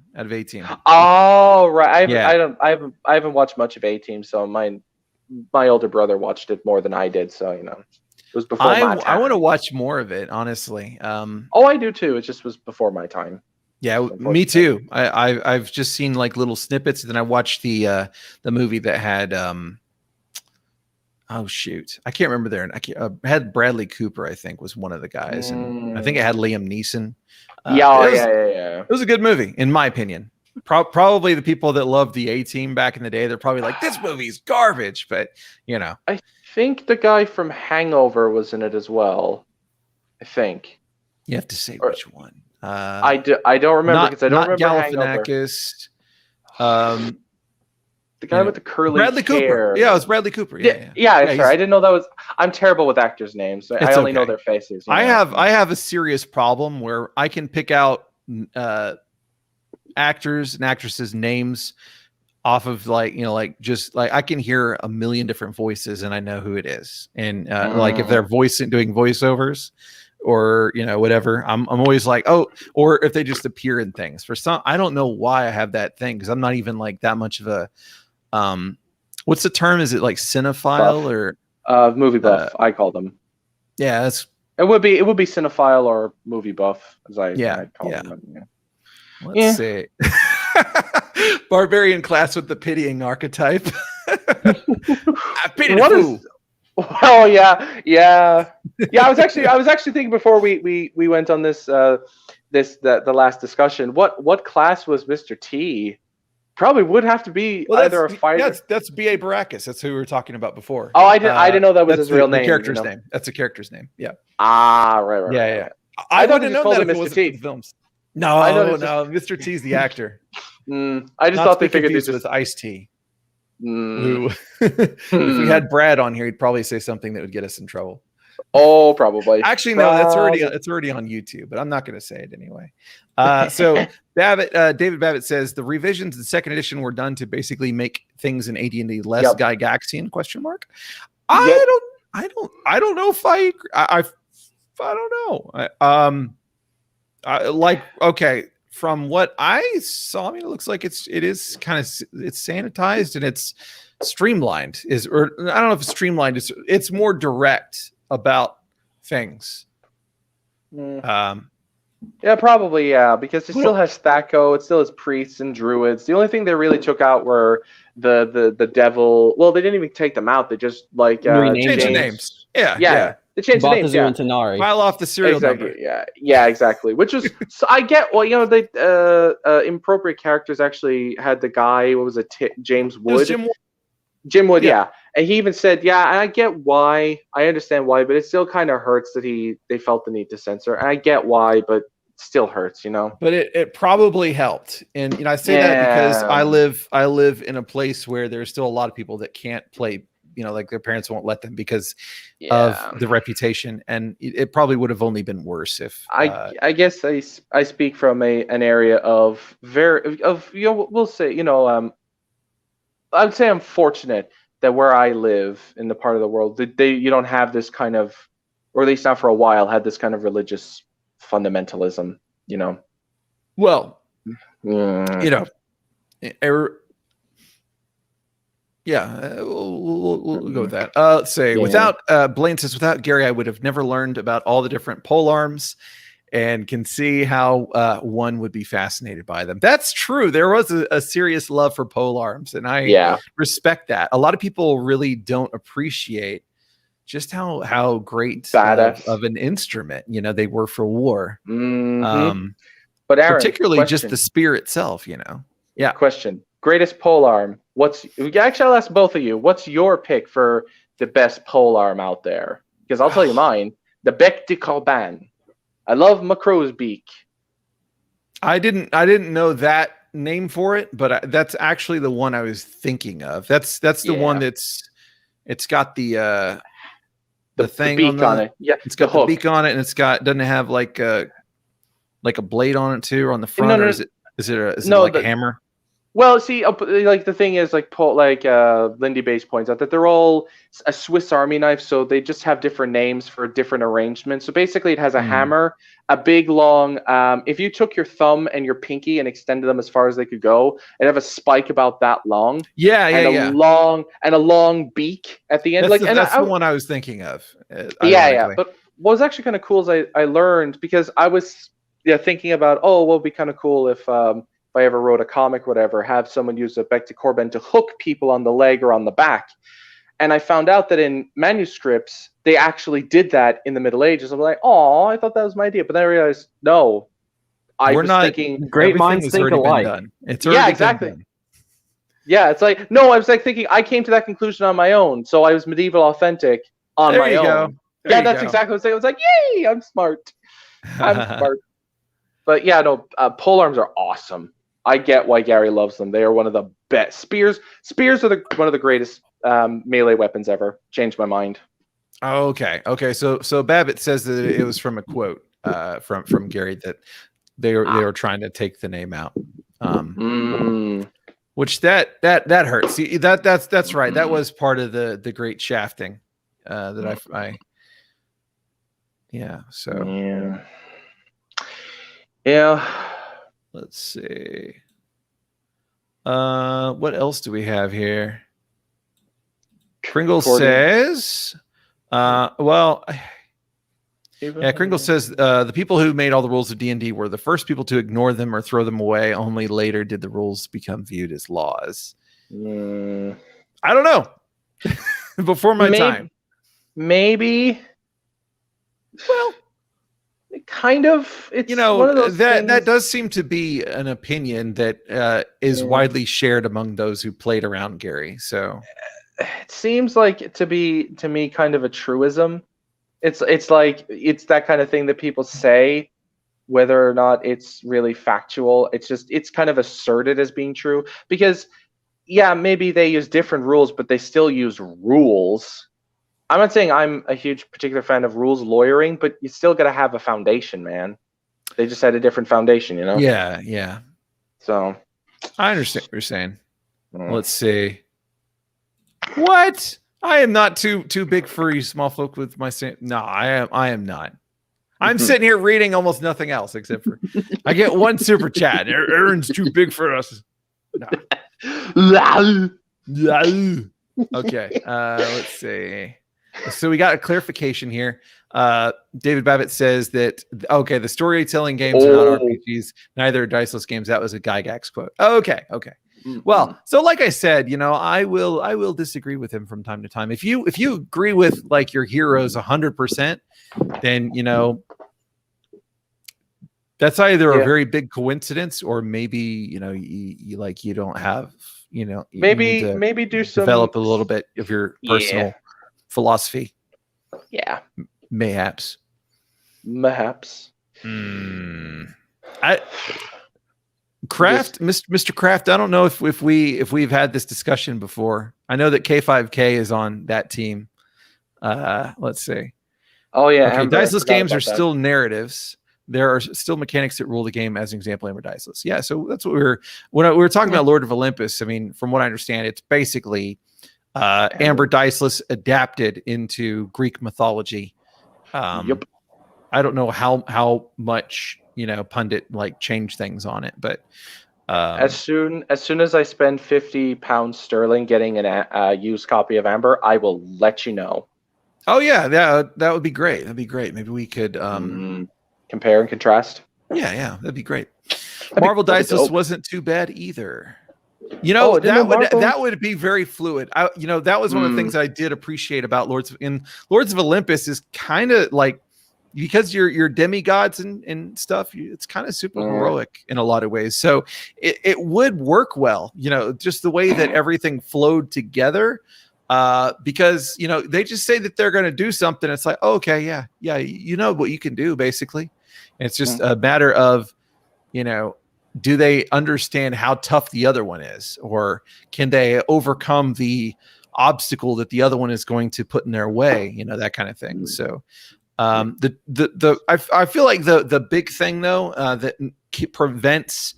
Oh, right. I haven't watched much of A-Team, so my older brother watched it more than I did, so it was before my time. I want to watch more of it, honestly. I do too. It just was before my time. Yeah, me too. I've just seen like little snippets, and then I watched the movie that had oh shoot, I can't remember there. Had Bradley Cooper, I think, was one of the guys, and I think it had Liam Neeson. Yeah. It was a good movie, in my opinion. Probably the people that loved the A-Team back in the day, they're probably like, this movie's garbage, but I think the guy from Hangover was in it as well. I think you have to say which one. I don't remember because I don't remember Galifianakis. The guy with the curly Bradley hair. Cooper. Yeah, it was Bradley Cooper. Yeah, sure. I didn't know that was. I'm terrible with actors' names. So I only know their faces. I have a serious problem where I can pick out actors and actresses' names off of like, like just like I can hear a million different voices and I know who it is. And like if they're doing voiceovers or whatever, I'm always like, oh, or if they just appear in things. For some, I don't know why I have that thing, because I'm not even like that much of a what's the term? Is it like cinephile or movie buff? I call them. Yeah, it would be cinephile or movie buff, as I'd call them. Let's see. Barbarian class with the pitying archetype. I pity the fool. Oh yeah. I was actually thinking before we went on this the last discussion. What class was Mr. T? Probably would have to be either a fighter. That's B.A. Baracus. That's who we were talking about before. Oh, I didn't know that was his real name. The character's name. That's a character's name. Yeah. Right. Yeah. I would have known that if it wasn't T. for the films. No. Mr. T's the actor. I just thought they figured this with Ice-T. Who, if we had Brad on here, he'd probably say something that would get us in trouble. Oh, probably. Actually, no, it's already on YouTube, but I'm not going to say it anyway. So David Babbitt says the revisions in the second edition were done to basically make things in AD&D less Gygaxian ? I don't know if I don't know. Okay. From what I saw, I mean, it looks like it is kind of sanitized and it's streamlined. I don't know if it's streamlined. It's more direct about things. Yeah, probably, because it still has Thaco, it still has priests and druids. The only thing they really took out were the devil. Well, they didn't even take them out. They just changed the names. Yeah. They changed the names. And Tanari. File off the serial number. Yeah, exactly. Which is, so I get. Well, the Inappropriate Characters actually had the guy. What was it? James Wood. Jim Wood. Yeah. And he even said, I get why. I understand why, but it still kind of hurts that they felt the need to censor. And I get why, but it still hurts, But it probably helped. And I say that because I live in a place where there's still a lot of people that can't play. Like their parents won't let them because of the reputation, and it probably would have only been worse if. I guess I speak from an area of we'll say I would say I'm fortunate that where I live in the part of the world that you don't have this kind of, or at least not for a while, had this kind of religious fundamentalism. Well, we'll go with that. Let's say without Blaine says, without Gary, I would have never learned about all the different pole arms, and can see how one would be fascinated by them. That's true. There was a serious love for pole arms, and I respect that. A lot of people really don't appreciate just how great of an instrument they were for war. Mm-hmm. But Aaron, particularly just the spear itself. Yeah. Question. Greatest pole arm. Actually, I'll ask both of you. What's your pick for the best pole arm out there? Because I'll tell you mine. The Bec de Corban. I love Macro's beak. I didn't know that name for it, but that's actually the one I was thinking of. That's the one it's got the thing beak on it. Yeah, it's got the beak on it, and doesn't it have like a blade on it too, or on the front, or is it like a hammer? Well, see, like the thing is, like Lindy Base points out that they're all a Swiss Army knife, so they just have different names for different arrangements. So basically, it has a hammer, a big long. If you took your thumb and your pinky and extended them as far as they could go, it'd have a spike about that long. Yeah. A long beak at the end. That's the one I was thinking of. Yeah. But what was actually kind of cool is I learned, because I was thinking about, what would be kind of cool if I ever wrote a comic, whatever, have someone use a Bec de Corban to hook people on the leg or on the back. And I found out that in manuscripts, they actually did that in the Middle Ages. I'm like, I thought that was my idea. But then I realized, no. Thinking great minds think alike. It's already exactly. Been done. Yeah, it's like, no, I was thinking, I came to that conclusion on my own. So I was medieval authentic on my own. That's exactly what I was saying. I was like, yay, I'm smart. But pole arms are awesome. I get why Gary loves them. They are one of the best. Spears are one of the greatest melee weapons ever. Changed my mind. Okay. So Babbitt says that it was from a quote from Gary that they were trying to take the name out. Which that hurts. See, that's right. That was part of the great shafting that I so yeah. Let's see. What else do we have here? Kringle says, Kringle says the people who made all the rules of D&D were the first people to ignore them or throw them away. Only later did the rules become viewed as laws. I don't know. Before my time. Maybe. Well, kind of. It's one of those things. That does seem to be an opinion that is widely shared among those who played around Gary. So it seems like to me kind of a truism. It's like it's that kind of thing that people say, whether or not it's really factual. It's kind of asserted as being true because maybe they use different rules, but they still use rules. I'm not saying I'm a huge particular fan of rules lawyering, but you still got to have a foundation, man. They just had a different foundation, you know? Yeah. So I understand what you're saying. Let's see. What? I am not too big for you small folk with my no, I am not. I'm sitting here reading almost nothing else except for I get one super chat. Aaron's too big for us. No. Okay. Let's see. So we got a clarification here. David Babbitt says that the storytelling games are not RPGs, neither are diceless games. That was a Gygax quote. Okay. Well, so like I said, I will disagree with him from time to time. If you agree with like your heroes 100%, then that's either a very big coincidence or maybe you don't have maybe do some develop a little bit of your personal philosophy. Yeah. Mayhaps. Kraft, Mr. Kraft, I don't know if we've had this discussion before. I know that K5K is on that team. Let's see. Oh yeah. Okay, diceless games are still narratives. There are still mechanics that rule the game, as an example, Amber Diceless. Yeah, so that's what when we were talking about Lord of Olympus. I mean, from what I understand, it's basically Amber Diceless adapted into Greek mythology. Yep. I don't know how much pundit like change things on it, but as soon as I spend £50 sterling getting a used copy of Amber, I will let you know. Oh yeah, that would be great. That'd be great. Maybe we could compare and contrast. Yeah, that'd be great. Marvel Diceless wasn't too bad either. That would be very fluid. That was one of the things I did appreciate about Lords of Olympus is kind of like, because you're demigods and stuff, it's kind of super heroic in a lot of ways. So it would work well, just the way that everything flowed together. Because they just say that they're going to do something. It's like, oh, okay, yeah, what you can do basically. And it's just a matter of, do they understand how tough the other one is, or can they overcome the obstacle that the other one is going to put in their way? That kind of thing. So. I feel like the big thing though that prevents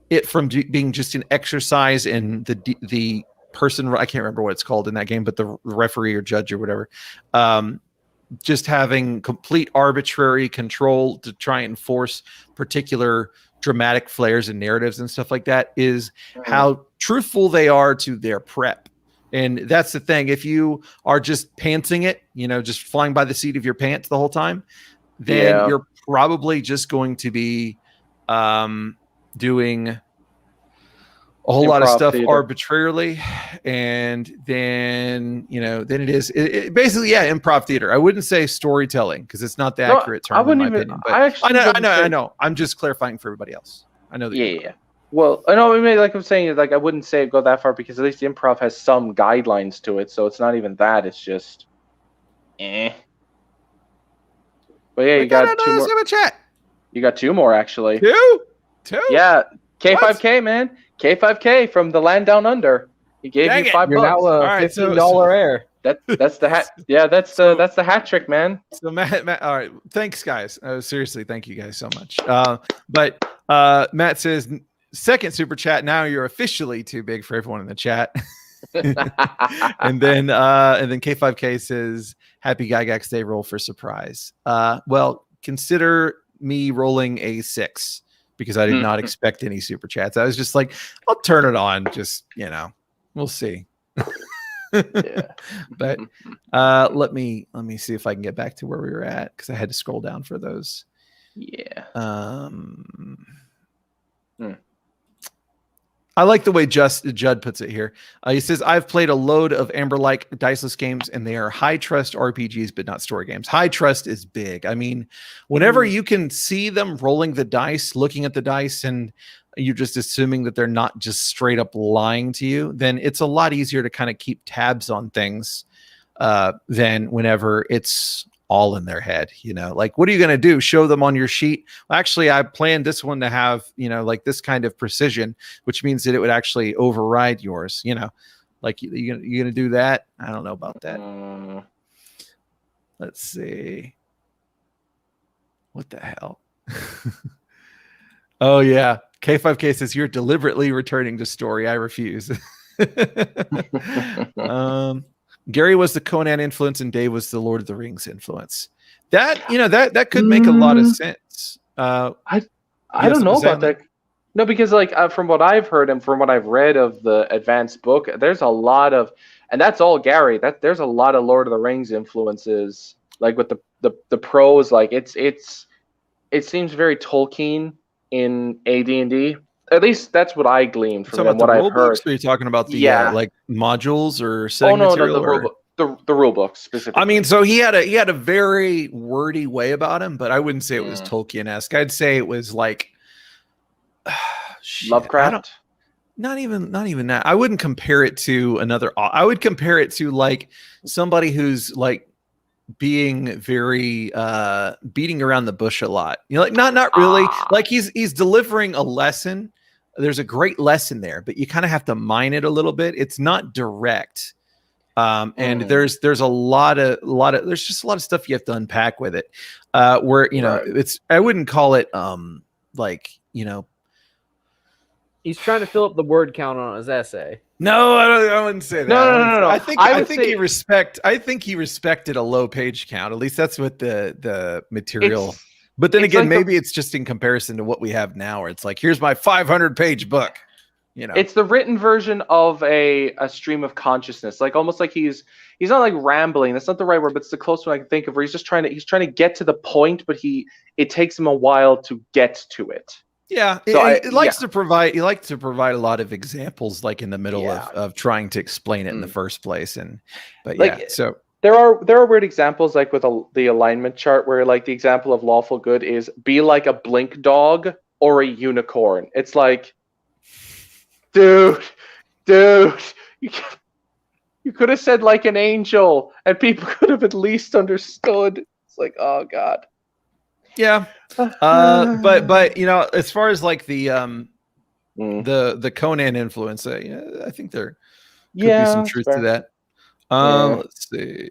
it from being just an exercise in the person, I can't remember what it's called in that game, but the referee or judge or whatever, just having complete arbitrary control to try and force particular dramatic flares and narratives and stuff like that is how truthful they are to their prep. And that's the thing. If you are just pantsing it, just flying by the seat of your pants the whole time, then you're probably just going to be doing a whole lot of stuff arbitrarily. And then, then it is basically, improv theater. I wouldn't say storytelling because it's not the accurate term. I wouldn't even. Opinion, I know. I'm just clarifying for everybody else. I know that. Yeah. Well, I know. Like I'm saying, like I wouldn't say go that far because at least the improv has some guidelines to it, so it's not even that. It's just, But yeah, you got two more. Chat. You got two more actually. Two. Yeah, K5K man, K5K from the land down under. He gave you $5. You're now a $15 heir. That's the hat. Yeah, that's the hat trick, man. So Matt, all right. Thanks, guys. Seriously, thank you guys so much. But Matt says second super chat. Now you're officially too big for everyone in the chat. and then K5K says, "Happy Gygax Day, roll for surprise." Well, consider me rolling a 6 because I did not expect any super chats. I was just like, I'll turn it on. Just we'll see. Yeah. But let me see if I can get back to where we were at because I had to scroll down for those. Yeah. I like the way Judd puts it here. He says, I've played a load of Amber-like diceless games, and they are high-trust RPGs, but not story games. High trust is big. I mean, whenever you can see them rolling the dice, looking at the dice, and you're just assuming that they're not just straight up lying to you, then it's a lot easier to kind of keep tabs on things than whenever it's all in their head. Like, what are you going to do? Show them on your sheet? Well, actually, I planned this one to have like this kind of precision, which means that it would actually override yours. Like you gonna do that? I don't know about that. Let's see. What the hell? Oh yeah, K5K says you're deliberately returning to story. I refuse. Gary was the Conan influence and Dave was the Lord of the Rings influence. That that could make a lot of sense. I don't know about that. No, because like from what I've heard and from what I've read of the advanced book, there's a lot of, and that's all Gary. There's a lot of Lord of the Rings influences. Like with the prose, like it seems very Tolkien in AD&D. At least that's what I gleaned from what I've heard. Are you talking about the like modules or setting material? The rule book specifically. I mean, so he had a very wordy way about him, but I wouldn't say it was Tolkien-esque. I'd say it was like Lovecraft. Not even that. I wouldn't compare it to another. I would compare it to like somebody who's like being very beating around the bush a lot. Like not really. Like he's delivering a lesson. There's a great lesson there, but you kind of have to mine it a little bit. It's not direct. And there's just a lot of stuff you have to unpack with it. Where I wouldn't call it like he's trying to fill up the word count on his essay. No, I wouldn't say that. No. I think he respected a low page count. At least that's what the material. But then again, maybe it's just in comparison to what we have now, where it's like, here's my 500-page book. It's the written version of a stream of consciousness, like almost like he's not like rambling. That's not the right word, but it's the closest one I can think of. Where he's trying to get to the point, but it takes him a while to get to it. Yeah, so it likes to provide. He likes to provide a lot of examples, like in the middle of trying to explain it in the first place. So there are weird examples, like with the alignment chart, where like the example of lawful good is be like a blink dog or a unicorn. It's like, dude, you could have said like an angel, and people could have at least understood. It's like, oh god. Yeah. But as far as like the Conan influence, I think there could be some truth to that. Let's see.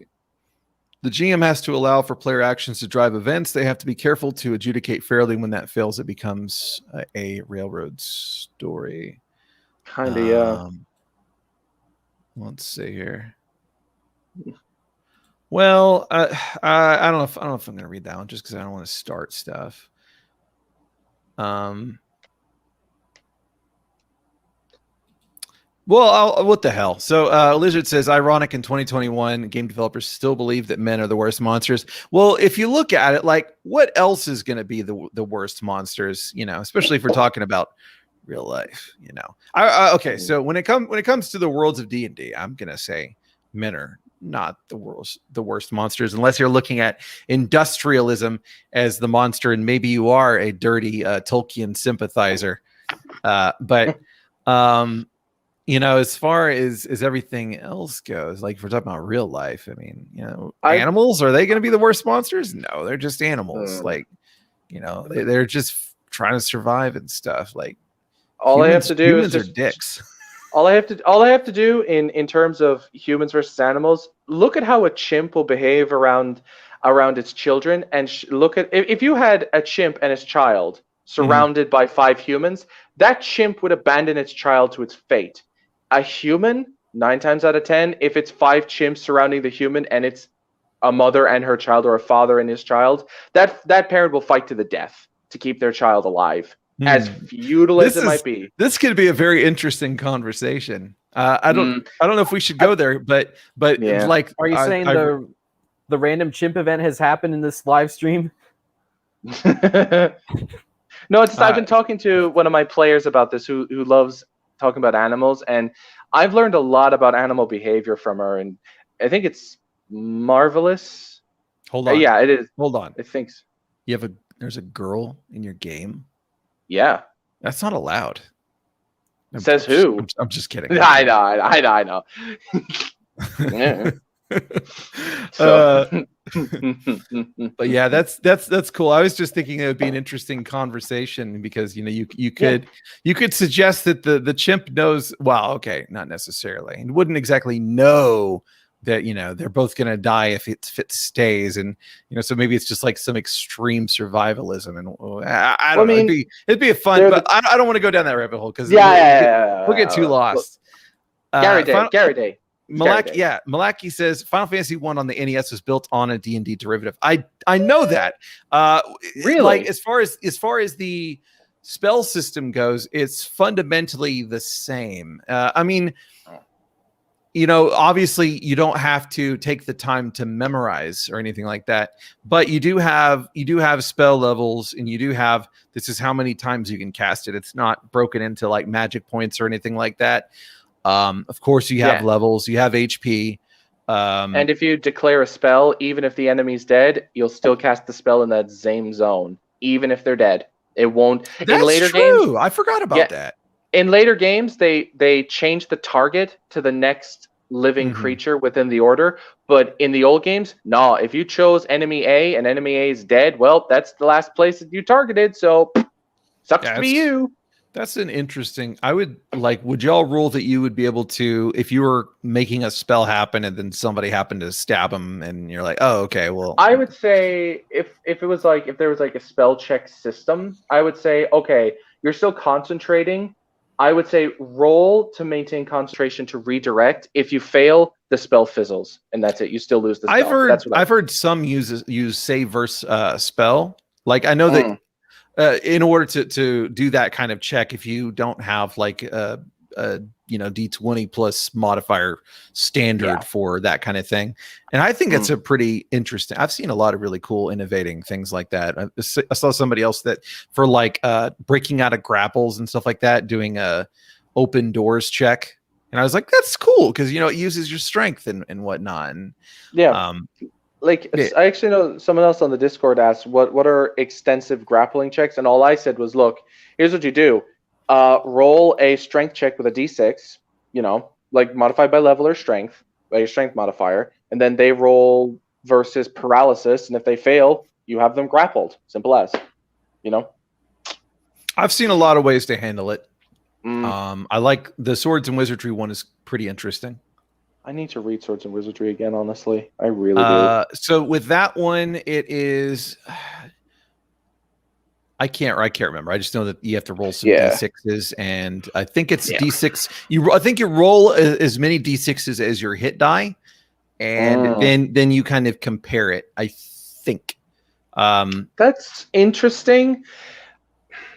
The GM has to allow for player actions to drive events. They have to be careful to adjudicate fairly. When that fails, it becomes a railroad story. Kind of, yeah. Let's see here. Well, I don't know if I'm going to read that one just because I don't want to start stuff. Well, what the hell? So Lizard says, ironic in 2021, game developers still believe that men are the worst monsters. Well, if you look at it, like what else is going to be the worst monsters, especially if we're talking about real life, okay. So when it comes to the worlds of D&D, I'm going to say men are not the worst monsters, unless you're looking at industrialism as the monster, and maybe you are a dirty Tolkien sympathizer. But as far as everything else goes, like if we're talking about real life, I mean, animals, are they going to be the worst monsters? No, they're just animals. Like, they're just trying to survive and stuff. Like, all I have to do is are dicks. All I have to do in terms of humans versus animals, look at how a chimp will behave around its children, and look at if you had a chimp and his child surrounded by 5 humans, that chimp would abandon its child to its fate. A human, 9 times out of 10, if it's 5 chimps surrounding the human and it's a mother and her child or a father and his child, that parent will fight to the death to keep their child alive. As futile as it might be. This could be a very interesting conversation. I don't know if we should go there, but yeah. like, are you saying the random chimp event has happened in this live stream? No, it's I've been talking to one of my players about this who loves talking about animals, and I've learned a lot about animal behavior from her, and I think it's marvelous. Hold on. Yeah, it is. Hold on. I think so. There's a girl in your game? Yeah. That's not allowed. Says who? I'm just kidding. I know. Yeah. But yeah, that's cool. I was just thinking it would be an interesting conversation because you could suggest that the chimp knows. Well, okay, not necessarily. He wouldn't exactly know that they're both going to die if it stays, and so maybe it's just like some extreme survivalism, and I don't know. It'd be a fun, but I don't want to go down that rabbit hole because we'll get too lost. Gary Day. Malaki says Final Fantasy 1 on the NES was built on a D&D derivative. I know that. Really? Like as far as the spell system goes, it's fundamentally the same. I mean, obviously you don't have to take the time to memorize or anything like that, but you do have spell levels, and you do have, this is how many times you can cast it. It's not broken into like magic points or anything like that. Of course you have levels, you have HP. And if you declare a spell, even if the enemy's dead, you'll still cast the spell in that same zone, even if they're dead. It won't. That's in later true. games, I forgot about that. In later games, they change the target to the next living creature within the order. But in the old games, no. If you chose enemy A and enemy A is dead, well, that's the last place that you targeted. So sucks to be you. That's an interesting. Would y'all rule that you would be able to, if you were making a spell happen and then somebody happened to stab him and you're like, oh, okay, well. I would say if there was like a spell check system, I would say, okay, you're still concentrating. I would say roll to maintain concentration to redirect. If you fail, the spell fizzles, and that's it. You still lose the spell. I've heard some use save versus spell. Like I know that. In order to do that kind of check, if you don't have like a D20 plus modifier standard for that kind of thing, and I think it's a pretty interesting. I've seen a lot of really cool, innovating things like that. I saw somebody else that for like breaking out of grapples and stuff like that, doing a open doors check, and I was like, that's cool because it uses your strength and whatnot. And, I actually know someone else on the Discord asked what are extensive grappling checks, and all I said was, look, here's what you do: roll a strength check with a d6, like modified by level or strength, by your strength modifier, and then they roll versus paralysis, and if they fail, you have them grappled. Simple as, I've seen a lot of ways to handle it. I like the swords and wizardry one is pretty interesting. I need to read Swords and Wizardry again, honestly. I really do. So with that one, it is... I can't remember. I just know that you have to roll some D6s, and I think it's D6. I think you roll as many D6s as your hit die, and then you kind of compare it, I think. That's interesting.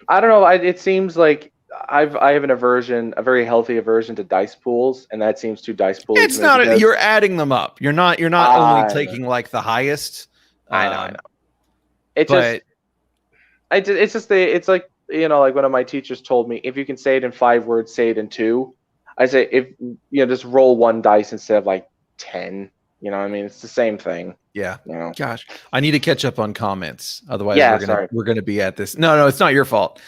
I don't know. It seems like I have an aversion, a very healthy aversion to dice pools, and that seems too dice pool. It's not. You're adding them up. You're not only taking like the highest. I know. It's like like one of my teachers told me, if you can say it in 5 words, say it in 2. I say if just roll 1 dice instead of like 10. It's the same thing. Yeah. Gosh, I need to catch up on comments. Otherwise, we're gonna be at this. No, it's not your fault.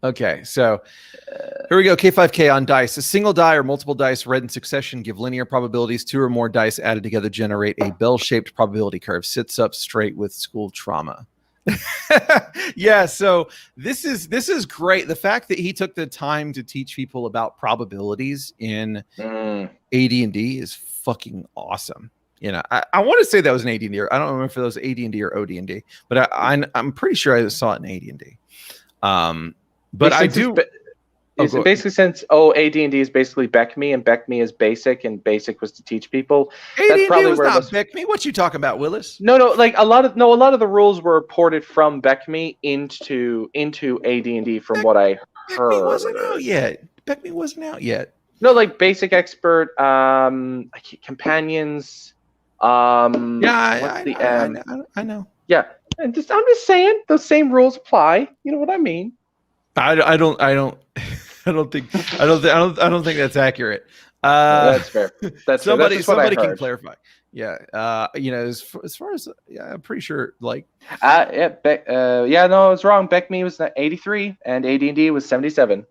Okay, so here we go. K5K on dice. A single die or multiple dice read in succession give linear probabilities. 2 or more dice added together generate a bell-shaped probability curve. Sits up straight with school trauma. Yeah, so this is great. The fact that he took the time to teach people about probabilities in AD&D is fucking awesome. I want to say that was an AD&D. I don't remember if it was AD&D or OD&D, but I'm pretty sure I saw it in AD&D. But I do. Basically, since AD&D is basically BECME, and BECME is basic, and basic was to teach people. That's probably was where not BECME. What you talking about, Willis? No, like a lot of the rules were ported from BECME into AD&D. From what I heard, BECME wasn't out yet. BECME wasn't out yet. No, like basic expert, companions. I know. Yeah, and I'm just saying those same rules apply. You know what I mean? I don't think that's accurate. That's fair. That's somebody can clarify. Yeah. As far as I'm pretty sure like no, I was wrong. BECME was 83 and AD&D was 77.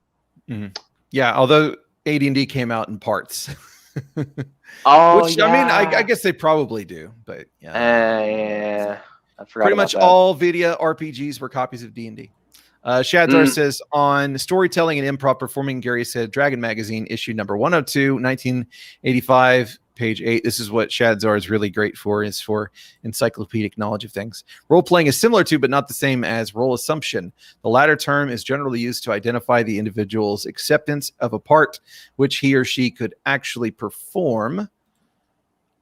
Mm-hmm. Yeah, although AD&D came out in parts. Which yeah. I mean, I guess they probably do, but yeah. I forgot pretty much that. All video RPGs were copies of D&D. Shadzar says on storytelling and improv performing, Gary said Dragon Magazine issue number 102, 1985, page 8. This is what Shadzar is really great for, is for encyclopedic knowledge of things. Role playing is similar to, but not the same as, role assumption. The latter term is generally used to identify the individual's acceptance of a part which he or she could actually perform.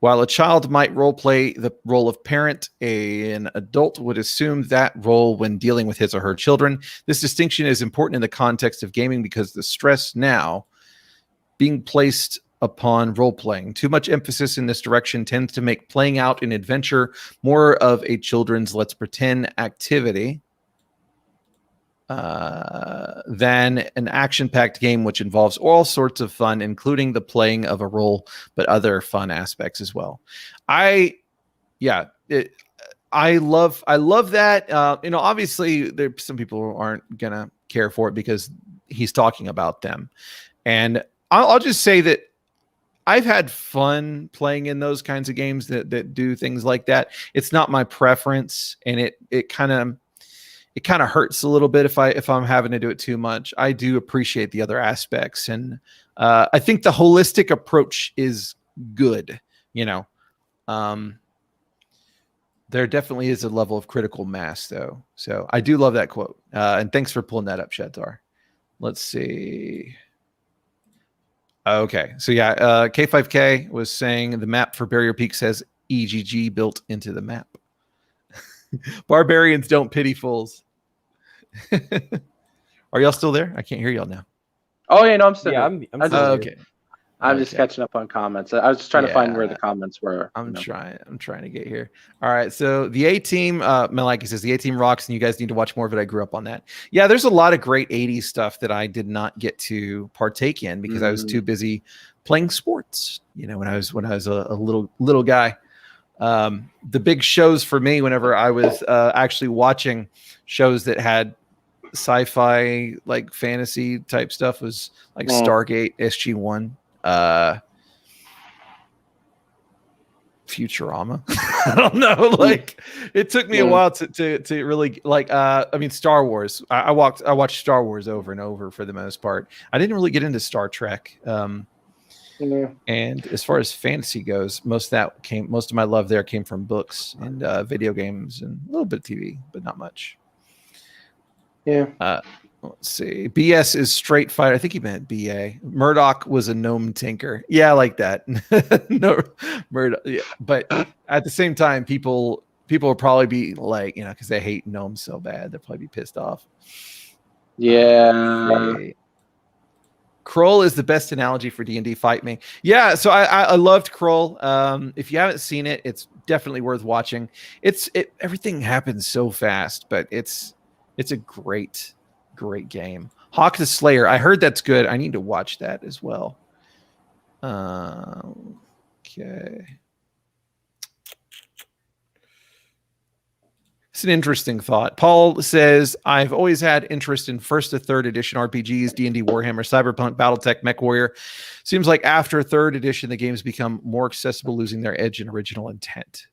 While a child might role play the role of parent, an adult would assume that role when dealing with his or her children. This distinction is important in the context of gaming because the stress now being placed upon role playing. Too much emphasis in this direction tends to make playing out an adventure more of a children's let's pretend activity than an action-packed game which involves all sorts of fun, including the playing of a role, but other fun aspects as well. I love that. Obviously some people aren't gonna care for it because he's talking about them, and I'll just say that I've had fun playing in those kinds of games that do things like that. It's not my preference, and it kind of hurts a little bit if I'm having to do it too much. I do appreciate the other aspects, and I think the holistic approach is good. There definitely is a level of critical mass, though. So I do love that quote, and thanks for pulling that up, Shatar. Let's see. Okay, so yeah, K5K was saying the map for Barrier Peak says EGG built into the map. Barbarians don't pity fools. Are y'all still there? I can't hear y'all now. Oh yeah, no, I'm still. Yeah, here. I'm still okay. I'm just catching up on comments. I was just trying to find where the comments were. I'm trying to get here. All right, so the A Team, Malaki says the A Team rocks, and you guys need to watch more of it. I grew up on that. Yeah, there's a lot of great '80s stuff that I did not get to partake in because I was too busy playing sports. When I was a little guy. The big shows for me, whenever I was actually watching shows that had sci-fi, like fantasy type stuff, was like Stargate, SG-1, Futurama. I don't know. Like, it took me a while to really like. Star Wars. I watched Star Wars over and over for the most part. I didn't really get into Star Trek. And as far as fantasy goes, most of my love there came from books and video games and a little bit of TV, but not much. Yeah. Let's see. BS is Straight Fighter. I think he meant BA. Murdoch was a gnome tinker. Yeah, I like that. No, Murdoch. Yeah, but at the same time, people will probably be like, because they hate gnomes so bad, they'll probably be pissed off. Yeah. Kroll is the best analogy for D&D. Fight me. Yeah, so I loved Kroll. If you haven't seen it, it's definitely worth watching. Everything happens so fast, but it's a great game. Hawk the Slayer. I heard that's good. I need to watch that as well. Okay. It's an interesting thought. Paul says, I've always had interest in 1st to 3rd edition RPGs, D&D, Warhammer, Cyberpunk, Battletech, MechWarrior. Seems like after 3rd edition, the games become more accessible, losing their edge and original intent.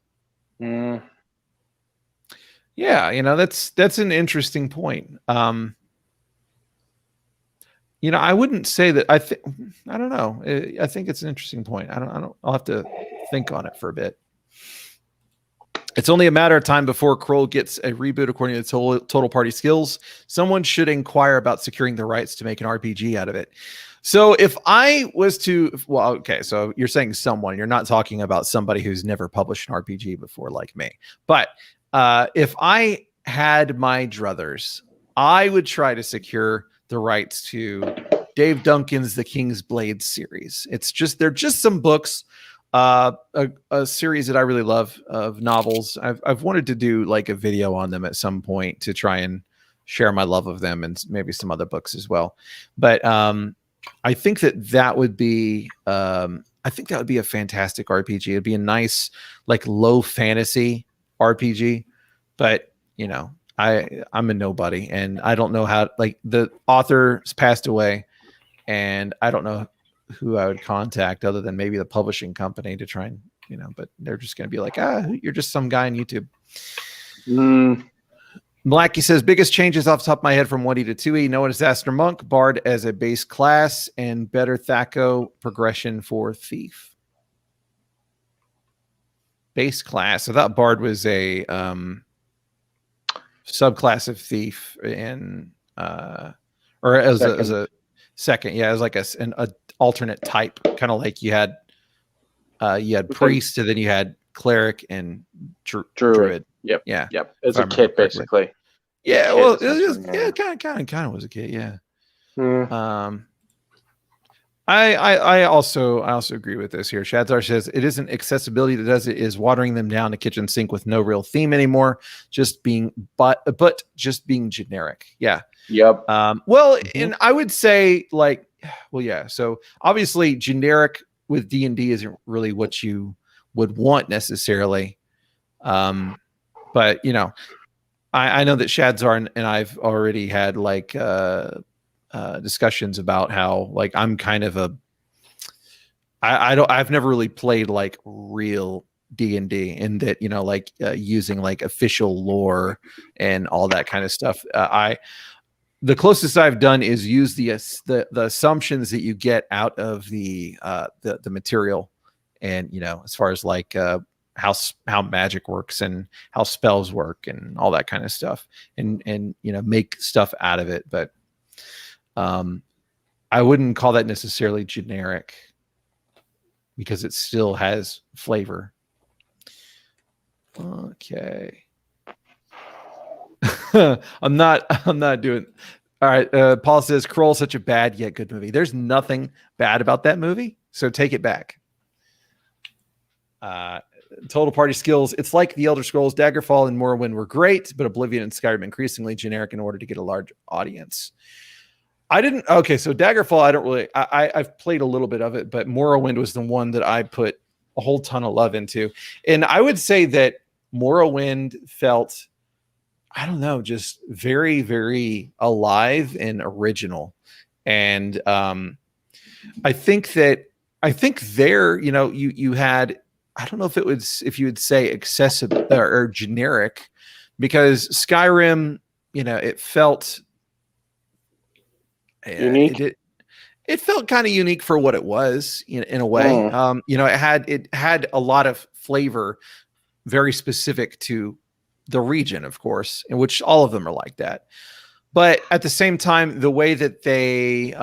Yeah, that's an interesting point. I wouldn't say that. I don't know. I think it's an interesting point. I'll have to think on it for a bit. It's only a matter of time before Kroll gets a reboot according to Total Party Skills. Someone should inquire about securing the rights to make an RPG out of it. So if I was to, well, okay, so you're saying someone, you're not talking about somebody who's never published an RPG before like me. But if I had my druthers, I would try to secure the rights to Dave Duncan's The King's Blade series. They're just some books, a series that I really love of novels. I've wanted to do like a video on them at some point to try and share my love of them and maybe some other books as well. But I think that would be a fantastic RPG. It'd be a nice like low fantasy RPG, but I'm a nobody and I don't know how, like, the author's passed away and I don't know who I would contact other than maybe the publishing company to try and, but they're just going to be like, you're just some guy on YouTube. Blackie says, biggest changes off the top of my head from 1E to 2E. Noah Disaster Monk, Bard as a base class, and better Thaco progression for Thief. Base class. I thought Bard was a subclass of Thief or as a second. Yeah, as like an alternate type, kind of like you had Priest, and then you had Cleric and Druid. Yep. Yeah. Yep. It's a kit, basically. Yeah. Well, it kind of was a kit. Yeah. I also agree with this here. Shadzar says it isn't accessibility that does it, is watering them down to kitchen sink with no real theme anymore. Just being generic. Yeah. Yep. And I would say so obviously generic with D&D isn't really what you would want necessarily. But I know that Shadzar and I've already had discussions about how I'm kind of I've never really played like real D&D in that, using like official lore and all that kind of stuff. The closest I've done is use the assumptions that you get out of the material, and as far as how magic works and how spells work and all that kind of stuff, and make stuff out of it. But I wouldn't call that necessarily generic because it still has flavor. Okay. I'm not doing. All right. Paul says Kroll, such a bad yet good movie. There's nothing bad about that movie, so take it back. Total Party Skills. It's like the Elder Scrolls, Daggerfall and Morrowind were great, but Oblivion and Skyrim increasingly generic in order to get a large audience. Okay, so Daggerfall, I don't really. I've played a little bit of it, but Morrowind was the one that I put a whole ton of love into, and I would say that Morrowind felt, I don't know, just very, very alive and original. And I think there, you had, I don't know if you would say accessible or generic, because Skyrim, it felt unique. It felt kind of unique for what it was in a way. It had a lot of flavor, very specific to the region, of course, in which all of them are like that. But at the same time, the way that they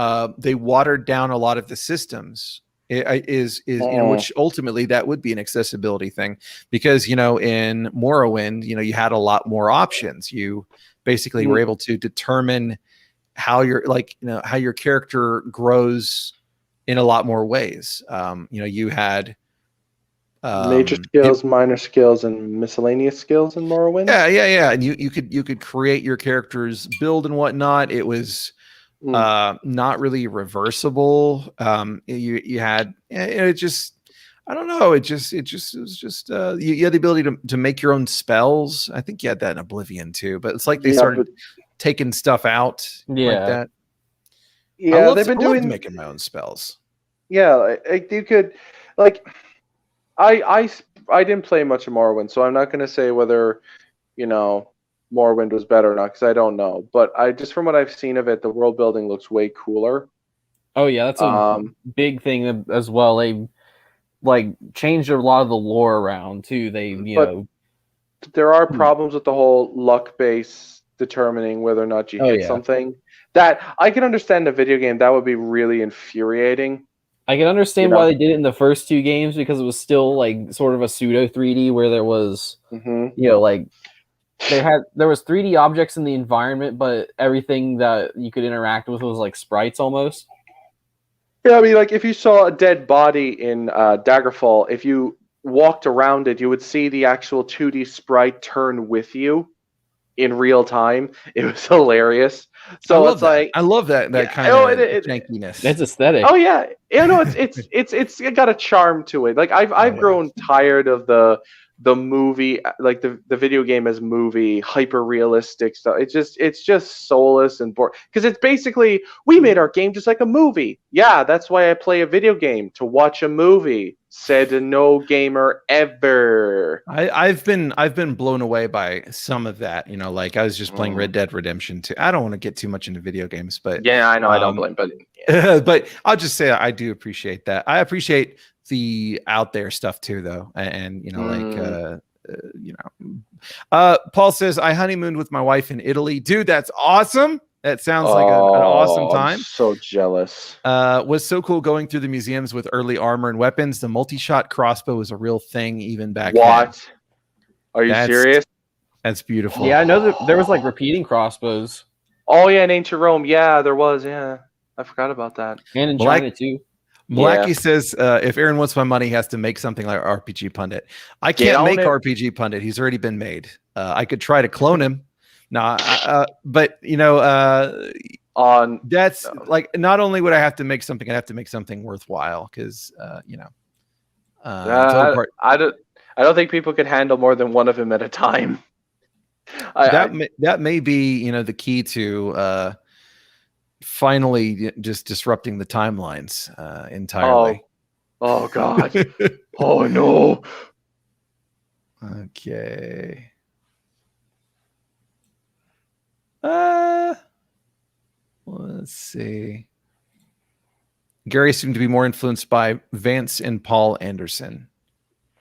watered down a lot of the systems which ultimately that would be an accessibility thing, because in Morrowind, you had a lot more options. You basically were able to determine how how your character grows in a lot more ways. You had major skills, minor skills, and miscellaneous skills in Morrowind. Yeah. And you could create your character's build and whatnot. It was not really reversible. You had it just, I don't know. It was just you had the ability to make your own spells. I think you had that in Oblivion too, but it's like they started taking stuff out like that. Yeah, they've been making my own spells. Yeah, you could I didn't play much of Morrowind, so I'm not going to say whether Morrowind was better or not, because I don't know. But just from what I've seen of it, the world building looks way cooler. Oh yeah, that's a big thing as well. They changed a lot of the lore around too. They there are problems with the whole luck base determining whether or not you hit something. That I can understand in a video game that would be really infuriating. I can understand why they did it in the first 2 games because it was still like sort of a pseudo 3D where there was, like there was 3D objects in the environment, but everything that you could interact with was like sprites almost. Yeah, I mean, like if you saw a dead body in Daggerfall, if you walked around it, you would see the actual 2D sprite turn with you in real time. It was hilarious. So it's like I love that kind of jankiness. It's aesthetic. Oh yeah, no, it's got a charm to it. Like I've grown tired of the movie, like the video game as movie, hyper realistic stuff. It's just soulless and boring because it's basically we made our game just like a movie. Yeah, that's why I play a video game, to watch a movie. Said no gamer ever. I've been blown away by some of that. Like I was just playing Red Dead Redemption 2. I don't want to get too much into video games, but yeah, I know I don't blame, but but I'll just say I do appreciate that. I appreciate the out there stuff too, though, and Paul says I honeymooned with my wife in Italy. Dude, that's awesome. That sounds like an awesome time. I'm so jealous. Was so cool going through the museums with early armor and weapons. The multi-shot crossbow was a real thing even back then. What? Are you serious? That's beautiful. Yeah, I know that there was like repeating crossbows. Oh yeah, in ancient Rome. Yeah, there was. Yeah, I forgot about that. And in China too. Malachi says, if Aaron wants my money, he has to make something like RPG Pundit. I can't make RPG Pundit. He's already been made. I could try to clone him. But that's like, not only would I have to make something, I have to make something worthwhile because I don't think people could handle more than one of him at a time. That may be the key to finally just disrupting the timelines entirely. Oh God. Oh no. Okay. Let's see. Gary seemed to be more influenced by Vance and Paul Anderson.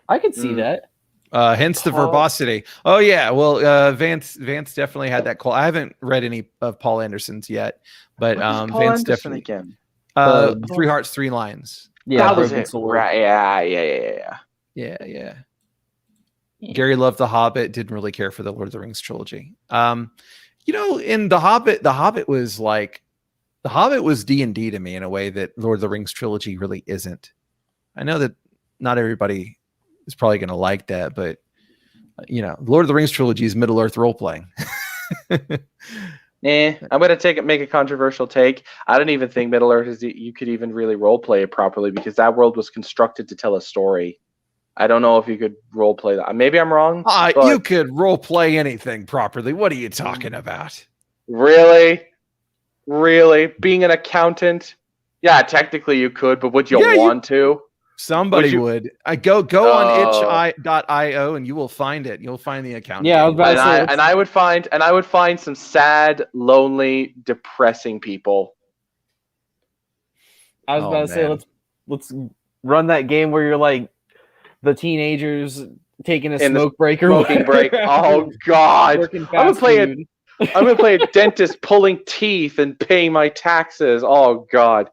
I could see that. Hence the verbosity. Oh yeah, well, Vance definitely had that call. I haven't read any of Paul Anderson's yet, but Vance Anderson definitely again. 3 Hearts, 3 Lions. Yeah, that was it. Right. Yeah. Gary loved The Hobbit. Didn't really care for the Lord of the Rings trilogy. In The Hobbit was like, The Hobbit was D&D to me in a way that Lord of the Rings trilogy really isn't. I know that not everybody is probably going to like that, but Lord of the Rings trilogy is Middle Earth role playing. I'm going to make a controversial take. I don't even think Middle Earth you could even really role play it properly because that world was constructed to tell a story. I don't know if you could role play that. Maybe I'm wrong. You could role play anything properly. What are you talking about? Really? Being an accountant? Yeah, technically you could, but would you want to? Somebody would. I go on itch.io and you will find it. You'll find the account. Yeah, I was about to say, I would find some sad, lonely, depressing people. I was about to say let's run that game where you're like the teenagers taking a smoking break. Oh God! I'm gonna play a dentist pulling teeth and paying my taxes. Oh God!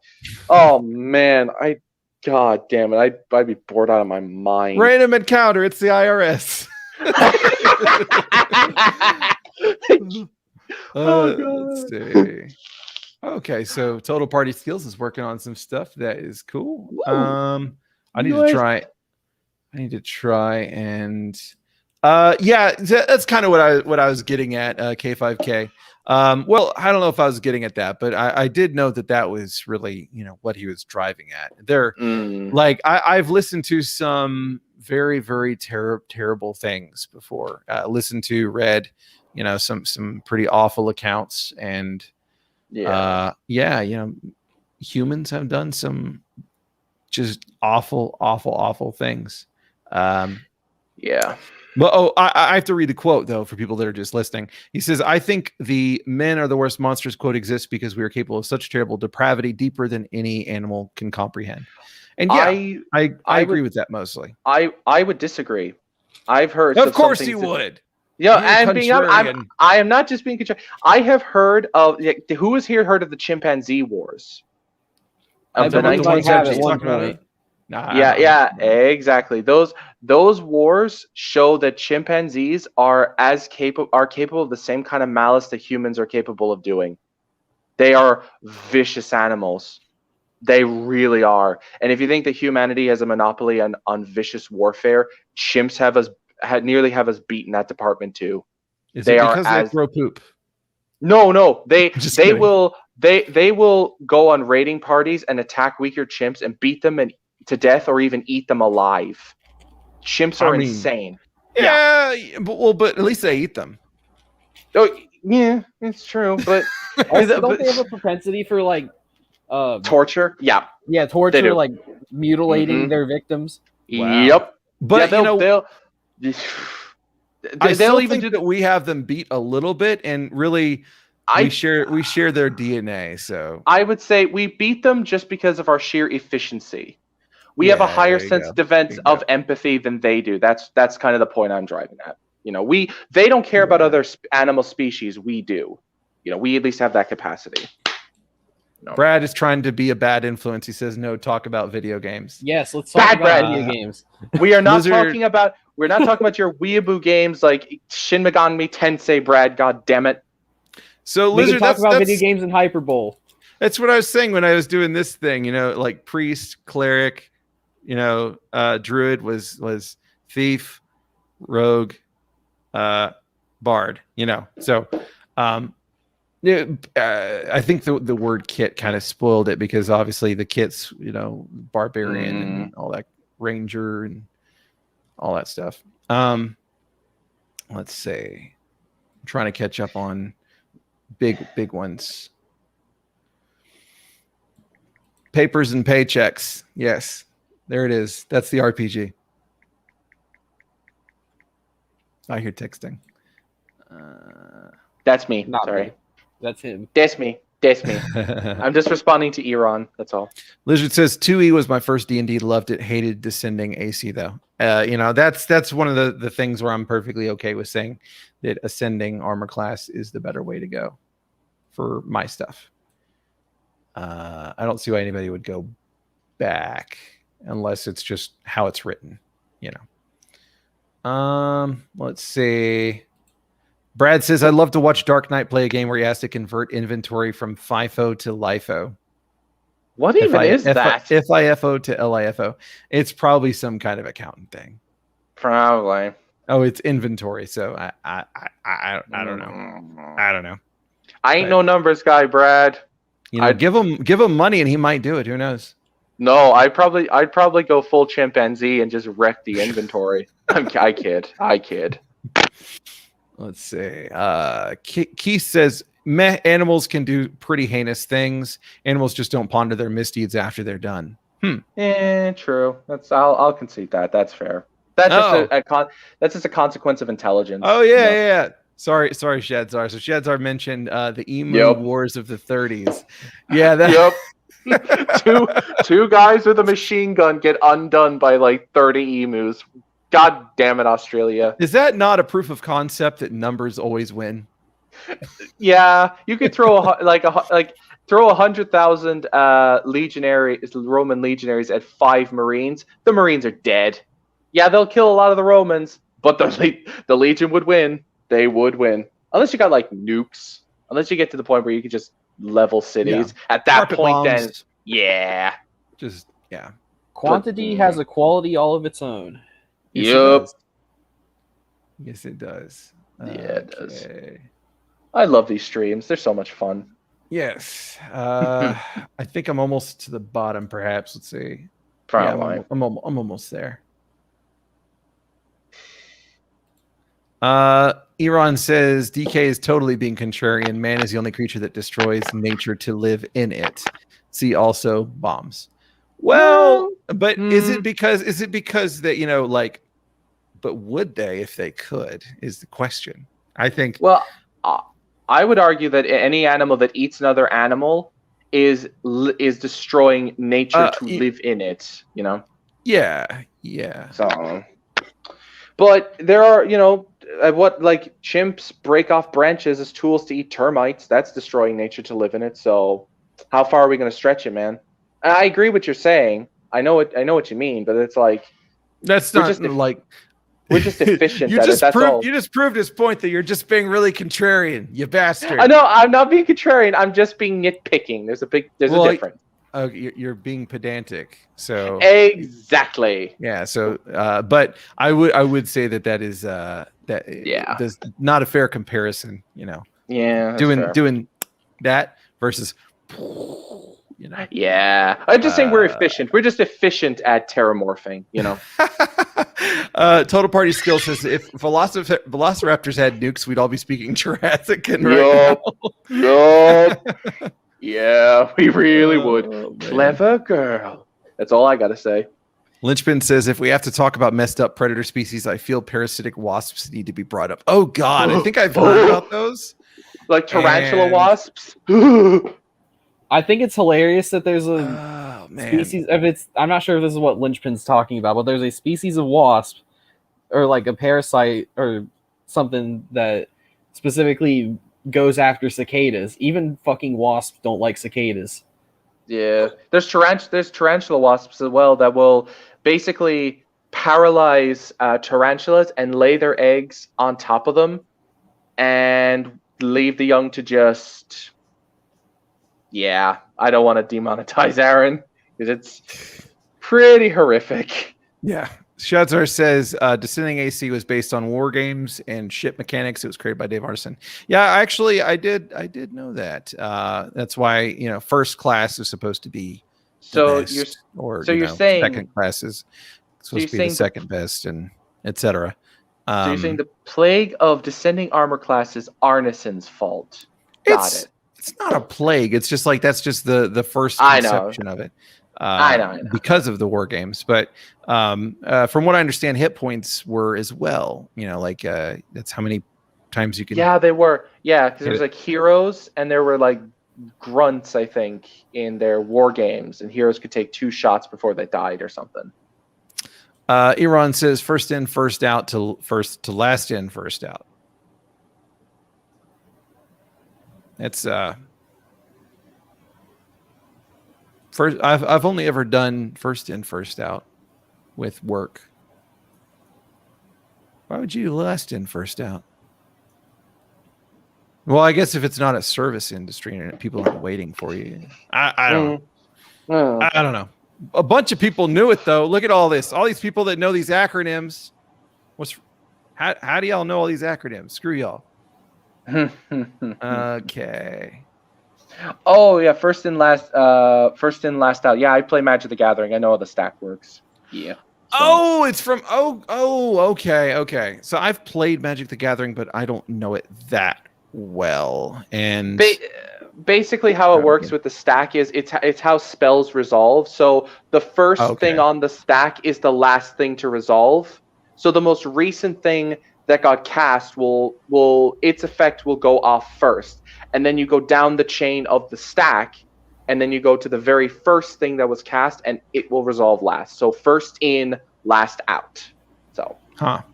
Oh man! God damn it! I'd be bored out of my mind. Random encounter. It's the IRS. Let's see. Okay, so Total Party Skills is working on some stuff that is cool. I need to try and that's kind of what I was getting at, K5K. Well, I don't know if I was getting at that, but I did know that was really what he was driving at there. Like I've listened to some very, very terrible things before. Listened to, read some pretty awful accounts, and humans have done some just awful things. Well, I have to read the quote though for people that are just listening. He says, "I think the men are the worst monsters." Quote exists because we are capable of such terrible depravity, deeper than any animal can comprehend. And I agree with that mostly. I would disagree. I've heard. Of course you would. Yeah, and I am not just being contrarian. I have heard of who has here heard of the chimpanzee wars? I believe I have at one point. Yeah, exactly. Those wars show that chimpanzees are capable of the same kind of malice that humans are capable of doing. They are vicious animals. They really are. And if you think that humanity has a monopoly on vicious warfare, chimps nearly have us beat in that department too. Is it because they throw poop? No. They will go on raiding parties and attack weaker chimps and beat them to death or even eat them alive. Chimps are insane. Yeah, but at least they eat them. Oh, yeah, it's true. But don't they have a propensity for like torture? Yeah, torture, like mutilating their victims. Wow. Yep. But they'll even do that. We have them beat a little bit, and really, we share their DNA. So I would say we beat them just because of our sheer efficiency. We have a higher sense of empathy than they do. That's kind of the point I'm driving at. They don't care about other animal species. We do. We at least have that capacity. No. Brad is trying to be a bad influence. He says, "No, talk about video games." Yes, let's talk about video games. We are not talking about. We're not talking about your weeaboo games like Shin Megami Tensei, Brad. God damn it. So we can talk about video games in Hyperbole. That's what I was saying when I was doing this thing. Like priest, cleric, druid was thief, rogue, bard. So. I think the word kit kind of spoiled it because obviously the kit's barbarian and all that, ranger and all that stuff. Let's see. I'm trying to catch up on big ones. Papers and Paychecks. Yes, there it is. That's the RPG. I hear texting. That's me. Sorry. Me. That's him. That's me. I'm just responding to Iran. That's all. Lizard says 2E was my first D&D. Loved it. Hated descending AC though. That's one of the things where I'm perfectly okay with saying that ascending armor class is the better way to go for my stuff. I don't see why anybody would go back unless it's just how it's written. Let's see. Brad says, I'd love to watch Dark Knight play a game where he has to convert inventory from FIFO to LIFO. What even is that? FIFO to LIFO. It's probably some kind of accounting thing. Probably. Oh, it's inventory. So I don't know. I don't know. I ain't no numbers guy, Brad. Give him money and he might do it. Who knows? No, I'd probably go full chimpanzee and just wreck the inventory. I kid. Let's see. Keith says, meh, animals can do pretty heinous things. Animals just don't ponder their misdeeds after they're done. True. I'll concede that. That's fair. That's just a consequence of intelligence. Oh, yeah. Sorry, Shadzar. So Shadzar mentioned the emu wars of the 30s. Yeah, two guys with a machine gun get undone by like 30 emus. God damn it, Australia. Is that not a proof of concept that numbers always win? Yeah, you could throw throw 100,000 Roman legionaries at 5 Marines. The Marines are dead. Yeah, they'll kill a lot of the Romans, but the Legion would win. They would win. Unless you got like nukes. Unless you get to the point where you could just level cities. Yeah. At that Carpet point, bombs. then Quantity has a quality all of its own. Yes, Yes, it does. Yeah, it does. I love these streams. They're so much fun. Yes. I think I'm almost to the bottom, perhaps. Let's see. Probably. Yeah, I'm almost there. Iran says DK is totally being contrarian. Man is the only creature that destroys nature to live in it. See also bombs. Well, but is it because that but would they if they could is the question. I think. Well, I would argue that any animal that eats another animal is destroying nature to live in it. Yeah. So, But there are, what like chimps break off branches as tools to eat termites. That's destroying nature to live in it. So how far are we going to stretch it, man? I agree with what you're saying. I know what you mean, but it's like that's not like we're just efficient at it. That's all. You just proved his point that you're just being really contrarian, you bastard. I know I'm not being contrarian. I'm just being nitpicking. There's a difference. You're being pedantic. So exactly. Yeah. So, but I would say that is there's not a fair comparison. Yeah. Doing that versus. Yeah, I'm just saying we're efficient. We're just efficient at terramorphing. Total Party Skill says if velociraptors had nukes, we'd all be speaking Jurassic. Yeah, we really would. Clever girl. That's all I gotta say. Lynchpin says if we have to talk about messed up predator species, I feel parasitic wasps need to be brought up. Oh God, I think I've heard about those. Like tarantula wasps. I think it's hilarious that there's a species of I'm not sure if this is what Lynchpin's talking about, but there's a species of wasp or like a parasite or something that specifically goes after cicadas. Even fucking wasps don't like cicadas. Yeah, there's tarantula wasps as well that will basically paralyze tarantulas and lay their eggs on top of them and leave the young to just. Yeah, I don't want to demonetize Aaron because it's pretty horrific. Yeah. Shadzar says Descending AC was based on war games and ship mechanics. It was created by Dave Arneson. Yeah, actually, I did know that. That's why First Class is supposed to be so best, you're saying Second Class is supposed to be the second best, and etc. So you're saying the plague of Descending Armor class is Arneson's fault? Got it. It's not a plague. It's just like that's just the first conception of it. I know. Because of the war games, but from what I understand, hit points were as well. That's how many times you can. Yeah, they were. Yeah, because there was like heroes and there were like grunts, I think, in their war games, and heroes could take 2 shots before they died or something. Iran says first in, first out to last in, first out. It's first. I've only ever done first in, first out with work. Why would you last in, first out? Well, I guess if it's not a service industry and people aren't waiting for you, I don't know. I don't know. A bunch of people knew it though. Look at all this. All these people that know these acronyms. How do y'all know all these acronyms? Screw y'all. Okay. Oh yeah, first in last out. Yeah, I play Magic the Gathering. I know how the stack works. Yeah. So. Oh, it's from okay. So I've played Magic the Gathering, but I don't know it that well. And basically how it works with the stack is it's how spells resolve. So the first thing on the stack is the last thing to resolve. So the most recent thing that got cast will its effect will go off first, and then you go down the chain of the stack, and then you go to the very first thing that was cast, and it will resolve last. So first in, last out. So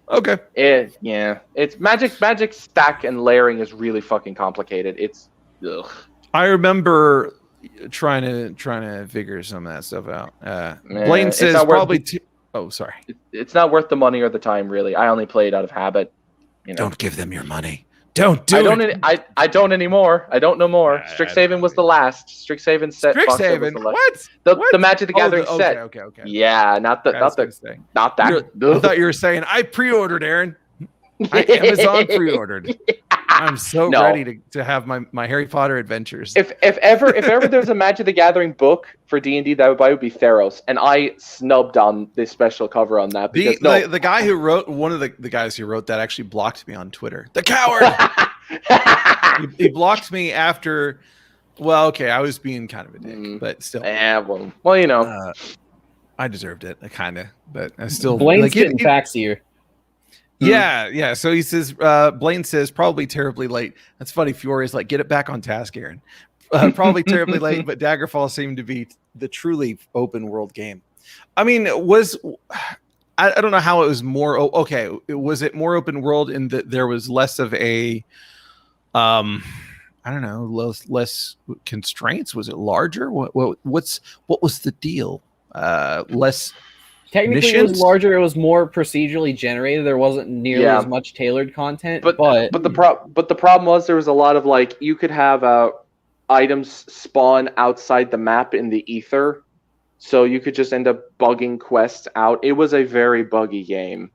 okay. It's magic stack and layering is really fucking complicated. It's I remember trying to figure some of that stuff out. Blaine says probably sorry. It's not worth the money or the time, really. I only play it out of habit. Don't give them your money. Don't do it. I don't anymore. I don't know more. Strixhaven was the last. Strixhaven set. Strixhaven? What? The Magic the Gathering set. Okay. Yeah, not that. I thought you were saying I pre-ordered, Aaron. I Amazon pre-ordered. I'm so ready to have my Harry Potter adventures. If ever there's a Magic the Gathering book for D&D that I would buy, would be Theros, and I snubbed on this special cover on that. Because the guy who wrote one of the guys who wrote that actually blocked me on Twitter. The coward. he blocked me after. Well, okay, I was being kind of a dick, but still. Yeah, well, I deserved it, kind of, but I still. Blaine's getting facts here. Yeah. So he says, Blaine says, probably terribly late. That's funny. Fiore's like, get it back on task, Aaron. Probably terribly late, but Daggerfall seemed to be the truly open world game. I mean, I don't know how it was more. Okay, was it more open world in that there was less of a, I don't know, less constraints? Was it larger? What was the deal? Less. Technically, missions? It was larger. It was more procedurally generated. There wasn't nearly as much tailored content. But the problem was there was a lot of like you could have items spawn outside the map in the ether, so you could just end up bugging quests out. It was a very buggy game.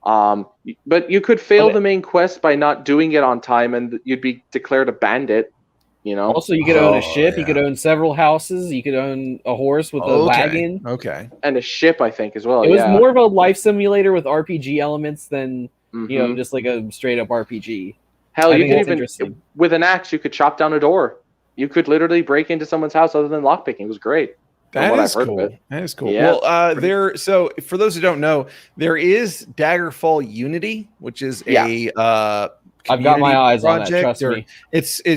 But you could fail the main quest by not doing it on time, and you'd be declared a bandit. You know. Also, you could own a ship. Yeah. You could own several houses. You could own a horse with a wagon. Okay. And a ship, I think, as well. It was more of a life simulator with RPG elements than just like a straight up RPG. Hell, you could even with an axe, you could chop down a door. You could literally break into someone's house other than lockpicking. It was great. That is cool. That is cool. Yeah, well, so for those who don't know, there is Daggerfall Unity, which is a I've got my eyes on that. Trust me.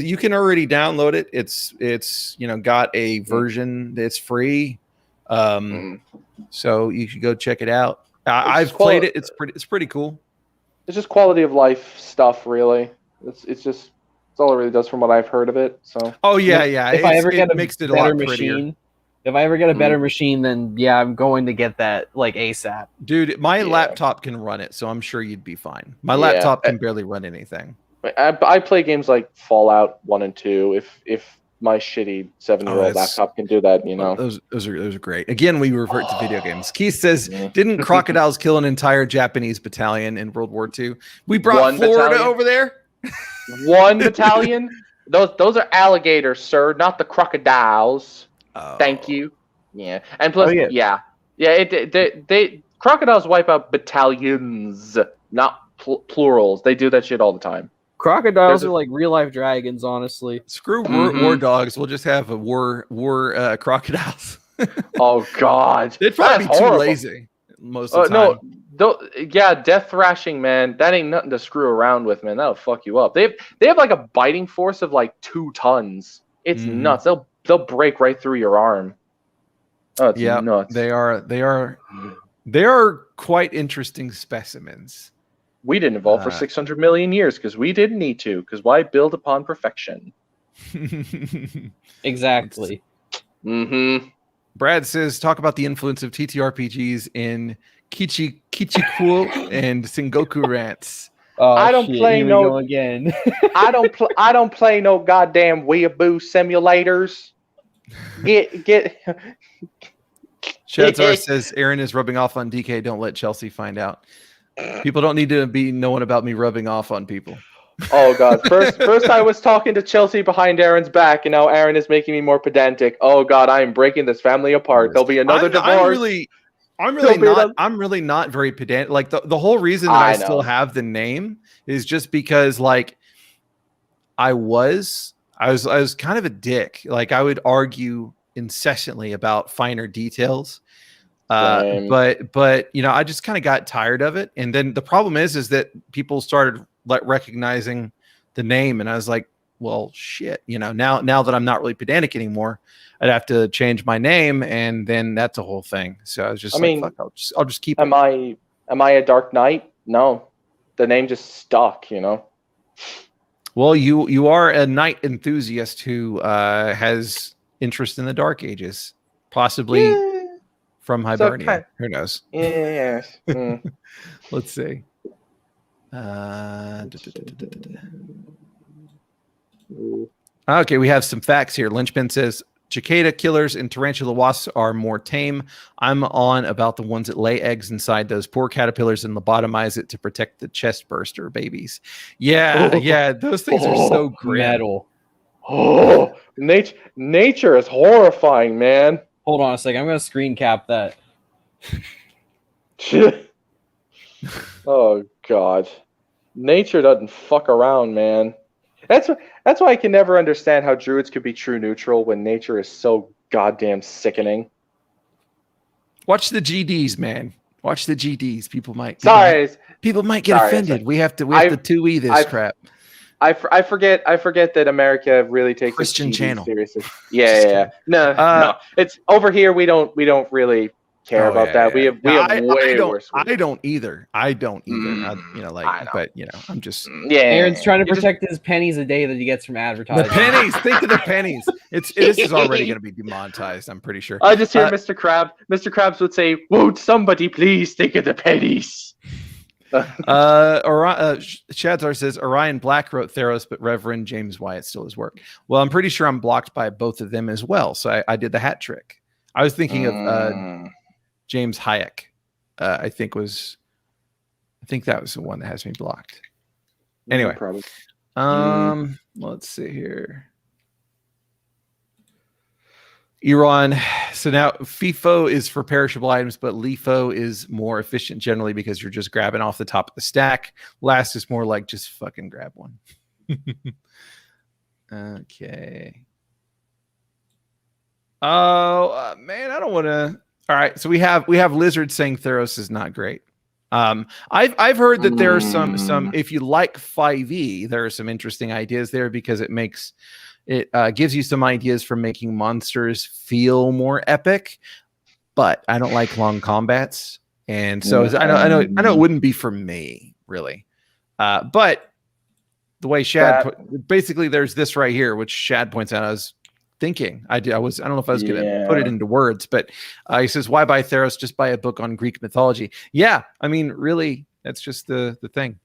You can already download it. It's got a version that's free, so you should go check it out. I've played it. It's pretty cool. It's just quality of life stuff, really. It's all it really does from what I've heard of it. So. Oh yeah. If I ever get a better machine, if I ever get a better machine, then I'm going to get that like ASAP. Dude, my laptop can run it, so I'm sure you'd be fine. My laptop can barely run anything. I play games like Fallout 1 and 2. If my shitty 7-year-old laptop can do that, Those are great. Again, we revert to video games. Keith says, didn't crocodiles kill an entire Japanese battalion in World War II? We brought Florida over there. One battalion? Those are alligators, sir, not the crocodiles. Oh. Thank you. Yeah, and plus, they crocodiles wipe out battalions, not plurals. They do that shit all the time. Crocodiles are like real life dragons, honestly. Screw war dogs. We'll just have a war crocodiles. Oh God, they'd probably be too lazy most of the time. Death thrashing, man. That ain't nothing to screw around with, man. That'll fuck you up. They have like a biting force of like 2 tons. It's nuts. They'll break right through your arm. Oh, it's nuts. They are quite interesting specimens. We didn't evolve for 600 million years because we didn't need to. Because why build upon perfection? Exactly. Brad says, talk about the influence of TTRPGs in Kichikuo and Sengoku rants. Oh, I don't play no again. I don't play no goddamn weeaboo simulators. Get. Shadzar says Aaron is rubbing off on DK. Don't let Chelsea find out. People don't need to be knowing about me rubbing off on people. Oh God! First I was talking to Chelsea behind Aaron's back, and now Aaron is making me more pedantic. Oh God, I am breaking this family apart. There'll be another divorce. I'm really not very pedantic. Like the whole reason that I still have the name is just because like I was kind of a dick. Like I would argue incessantly about finer details. But I just kind of got tired of it. And then the problem is that people started recognizing the name, and I was like, well, shit, now that I'm not really pedantic anymore, I'd have to change my name, and then that's a whole thing. So I was just fuck, I'll just keep. Am I a Dark Knight? No, the name just stuck. Well, you are a knight enthusiast who has interest in the Dark Ages, possibly from Hibernia. Who knows? Yeah. Let's see. Okay, we have some facts here. Lynchpin says cicada killers and tarantula wasps are more tame. I'm on about the ones that lay eggs inside those poor caterpillars and lobotomize it to protect the chest burster babies. Yeah, those things are so grim. Metal. Oh, nature is horrifying, man. Hold on a second. I'm going to screen cap that. Oh God, nature doesn't fuck around, man. That's why I can never understand how druids could be true neutral when nature is so goddamn sickening. Watch the GDs, man. Watch the GDs. People might get offended. We have to 2E this crap. I forget that America really takes Christian channel seriously. Yeah. No. It's over here. We don't really care about that. We have way worse. I don't either. But I'm just Aaron's trying to protect his pennies a day that he gets from advertising. The pennies. Think of the pennies. This is already going to be demonetized. I'm pretty sure. I just hear Mr. Krabs. Mr. Krabs would say, "Won't somebody please think of the pennies?" Shadzar says Orion Black wrote Theros, but Reverend James Wyatt still his work. Well, I'm pretty sure I'm blocked by both of them as well. So I did the hat trick. I was thinking of James Hayek. I think that was the one that has me blocked. Anyway, let's see here. Iran. So now FIFO is for perishable items, but LIFO is more efficient generally because you're just grabbing off the top of the stack. Last is more like just fucking grab one. Okay. Oh man, I don't want to. All right, so we have Lizard saying Theros is not great. I've heard that there are some if you like 5e, there are some interesting ideas there because it gives you some ideas for making monsters feel more epic, but I don't like long combats, and so I know it wouldn't be for me really. But the way Shad basically there's this right here, which Shad points out. I was thinking I don't know if I was going to put it into words, but he says, why buy Theros? Just buy a book on Greek mythology. Yeah, I mean, really, that's just the thing.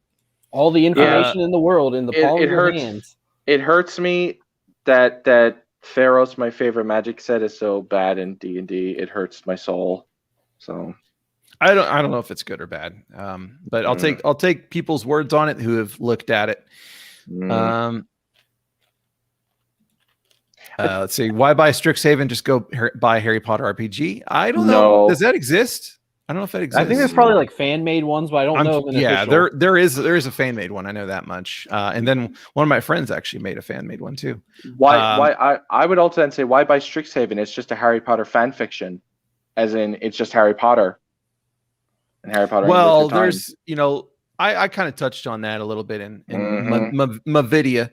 All the information in the world in the palm of your hands. It hurts me that Theros, my favorite Magic set, is so bad in D&D. It hurts my soul. So I don't know if it's good or bad, but I'll take people's words on it who have looked at it. Let's see. Why buy Strixhaven? Just go buy Harry Potter RPG. I don't know. Does that exist? I don't know if that exists. I think there's probably like fan made ones, but I don't know. There is a fan made one. I know that much. And then one of my friends actually made a fan made one too. I would also then say why buy Strixhaven? It's just a Harry Potter fan fiction, as in it's just Harry Potter. And Harry Potter. Well, there's I kind of touched on that a little bit in Mavidia.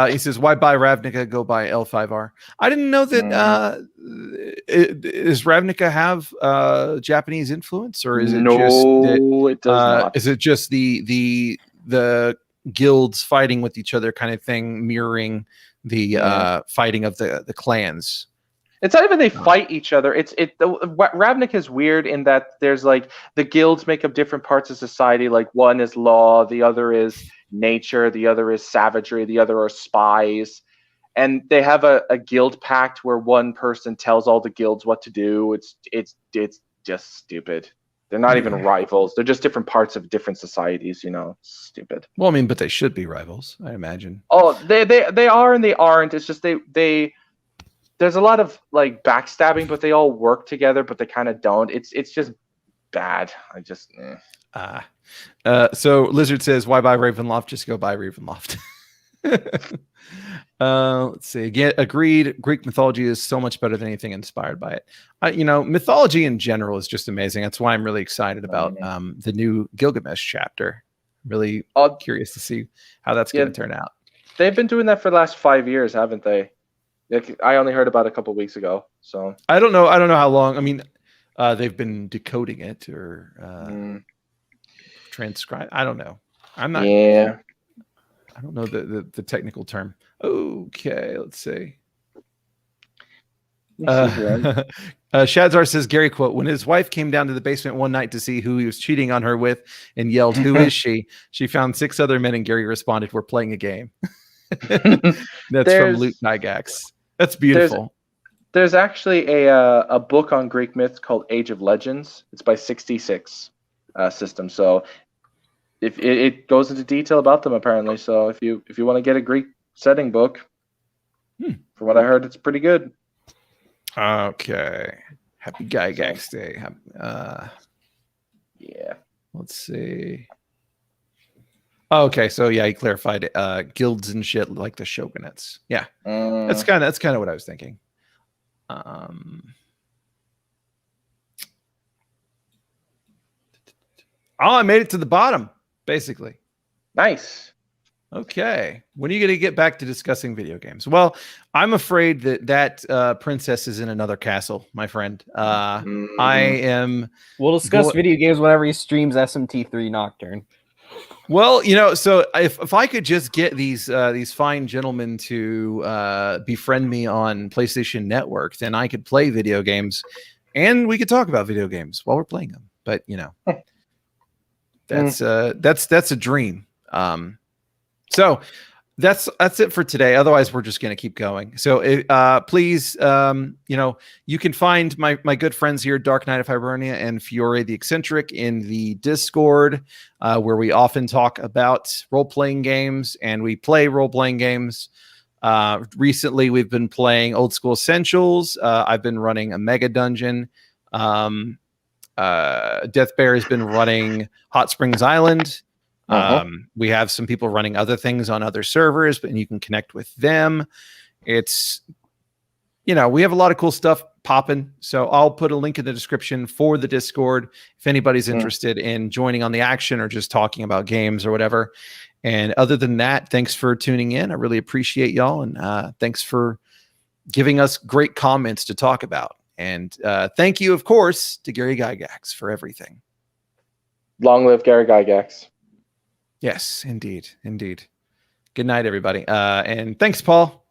He says, why buy Ravnica? Go buy L5R. I didn't know that. Does Ravnica have Japanese influence, or is it it does not. Is it just the guilds fighting with each other kind of thing, mirroring the fighting of the clans? It's not even they fight each other. Ravnica is weird in that there's like the guilds make up different parts of society. Like one is law, the other is nature, the other is savagery, the other are spies, and they have a guild pact where one person tells all the guilds what to do. It's just stupid. They're not even rivals. They're just different parts of different societies. Stupid. Well, I mean, but they should be rivals, I imagine. Oh, they are and they aren't. It's just they there's a lot of like backstabbing, but they all work together, but they kind of don't. It's just bad. I just. So Lizard says, why buy Ravenloft? Just go buy Ravenloft. Let's see. Again, agreed. Greek mythology is so much better than anything inspired by it. Mythology in general is just amazing. That's why I'm really excited about the new Gilgamesh chapter. Really curious to see how that's going to turn out. They've been doing that for the last 5 years, haven't they? I only heard about it a couple weeks ago. So I don't know how long. I mean, they've been decoding it or transcribe. I don't know. I'm not. Yeah. I don't know the technical term. Okay, let's see. Shadzar says, Gary quote, when his wife came down to the basement one night to see who he was cheating on her with and yelled, who is she? She found 6 other men and Gary responded, we're playing a game. That's from Luke Gygax. That's beautiful. There's actually a book on Greek myths called Age of Legends. It's by 66 System. So if it goes into detail about them apparently. So if you want to get a Greek setting book, from what I heard, it's pretty good. Okay. Happy Gygax Day. Yeah. Let's see. Okay, so yeah, he clarified guilds and shit like the shogunates. Yeah, that's kind of what I was thinking. Oh, I made it to the bottom, basically. Nice. Okay. When are you going to get back to discussing video games? Well, I'm afraid that princess is in another castle, my friend. I am. We'll discuss video games whenever he streams SMT3 Nocturne. Well, so if I could just get these fine gentlemen to befriend me on PlayStation Network, then I could play video games, and we could talk about video games while we're playing them. But that's a dream. So that's it for today. Otherwise, we're just going to keep going. So please, you can find my good friends here, Dark Knight of Hibernia and Fiore the Eccentric, in the Discord, where we often talk about role-playing games, and we play role-playing games. Recently, we've been playing Old School Essentials. I've been running a Mega Dungeon. Death Bear has been running Hot Springs Island. We have some people running other things on other servers, and you can connect with them. It's, we have a lot of cool stuff popping. So I'll put a link in the description for the Discord if anybody's interested in joining on the action or just talking about games or whatever. And other than that, thanks for tuning in. I really appreciate y'all. And thanks for giving us great comments to talk about. And thank you, of course, to Gary Gygax for everything. Long live Gary Gygax. Yes, indeed. Indeed. Good night, everybody. And thanks, Paul.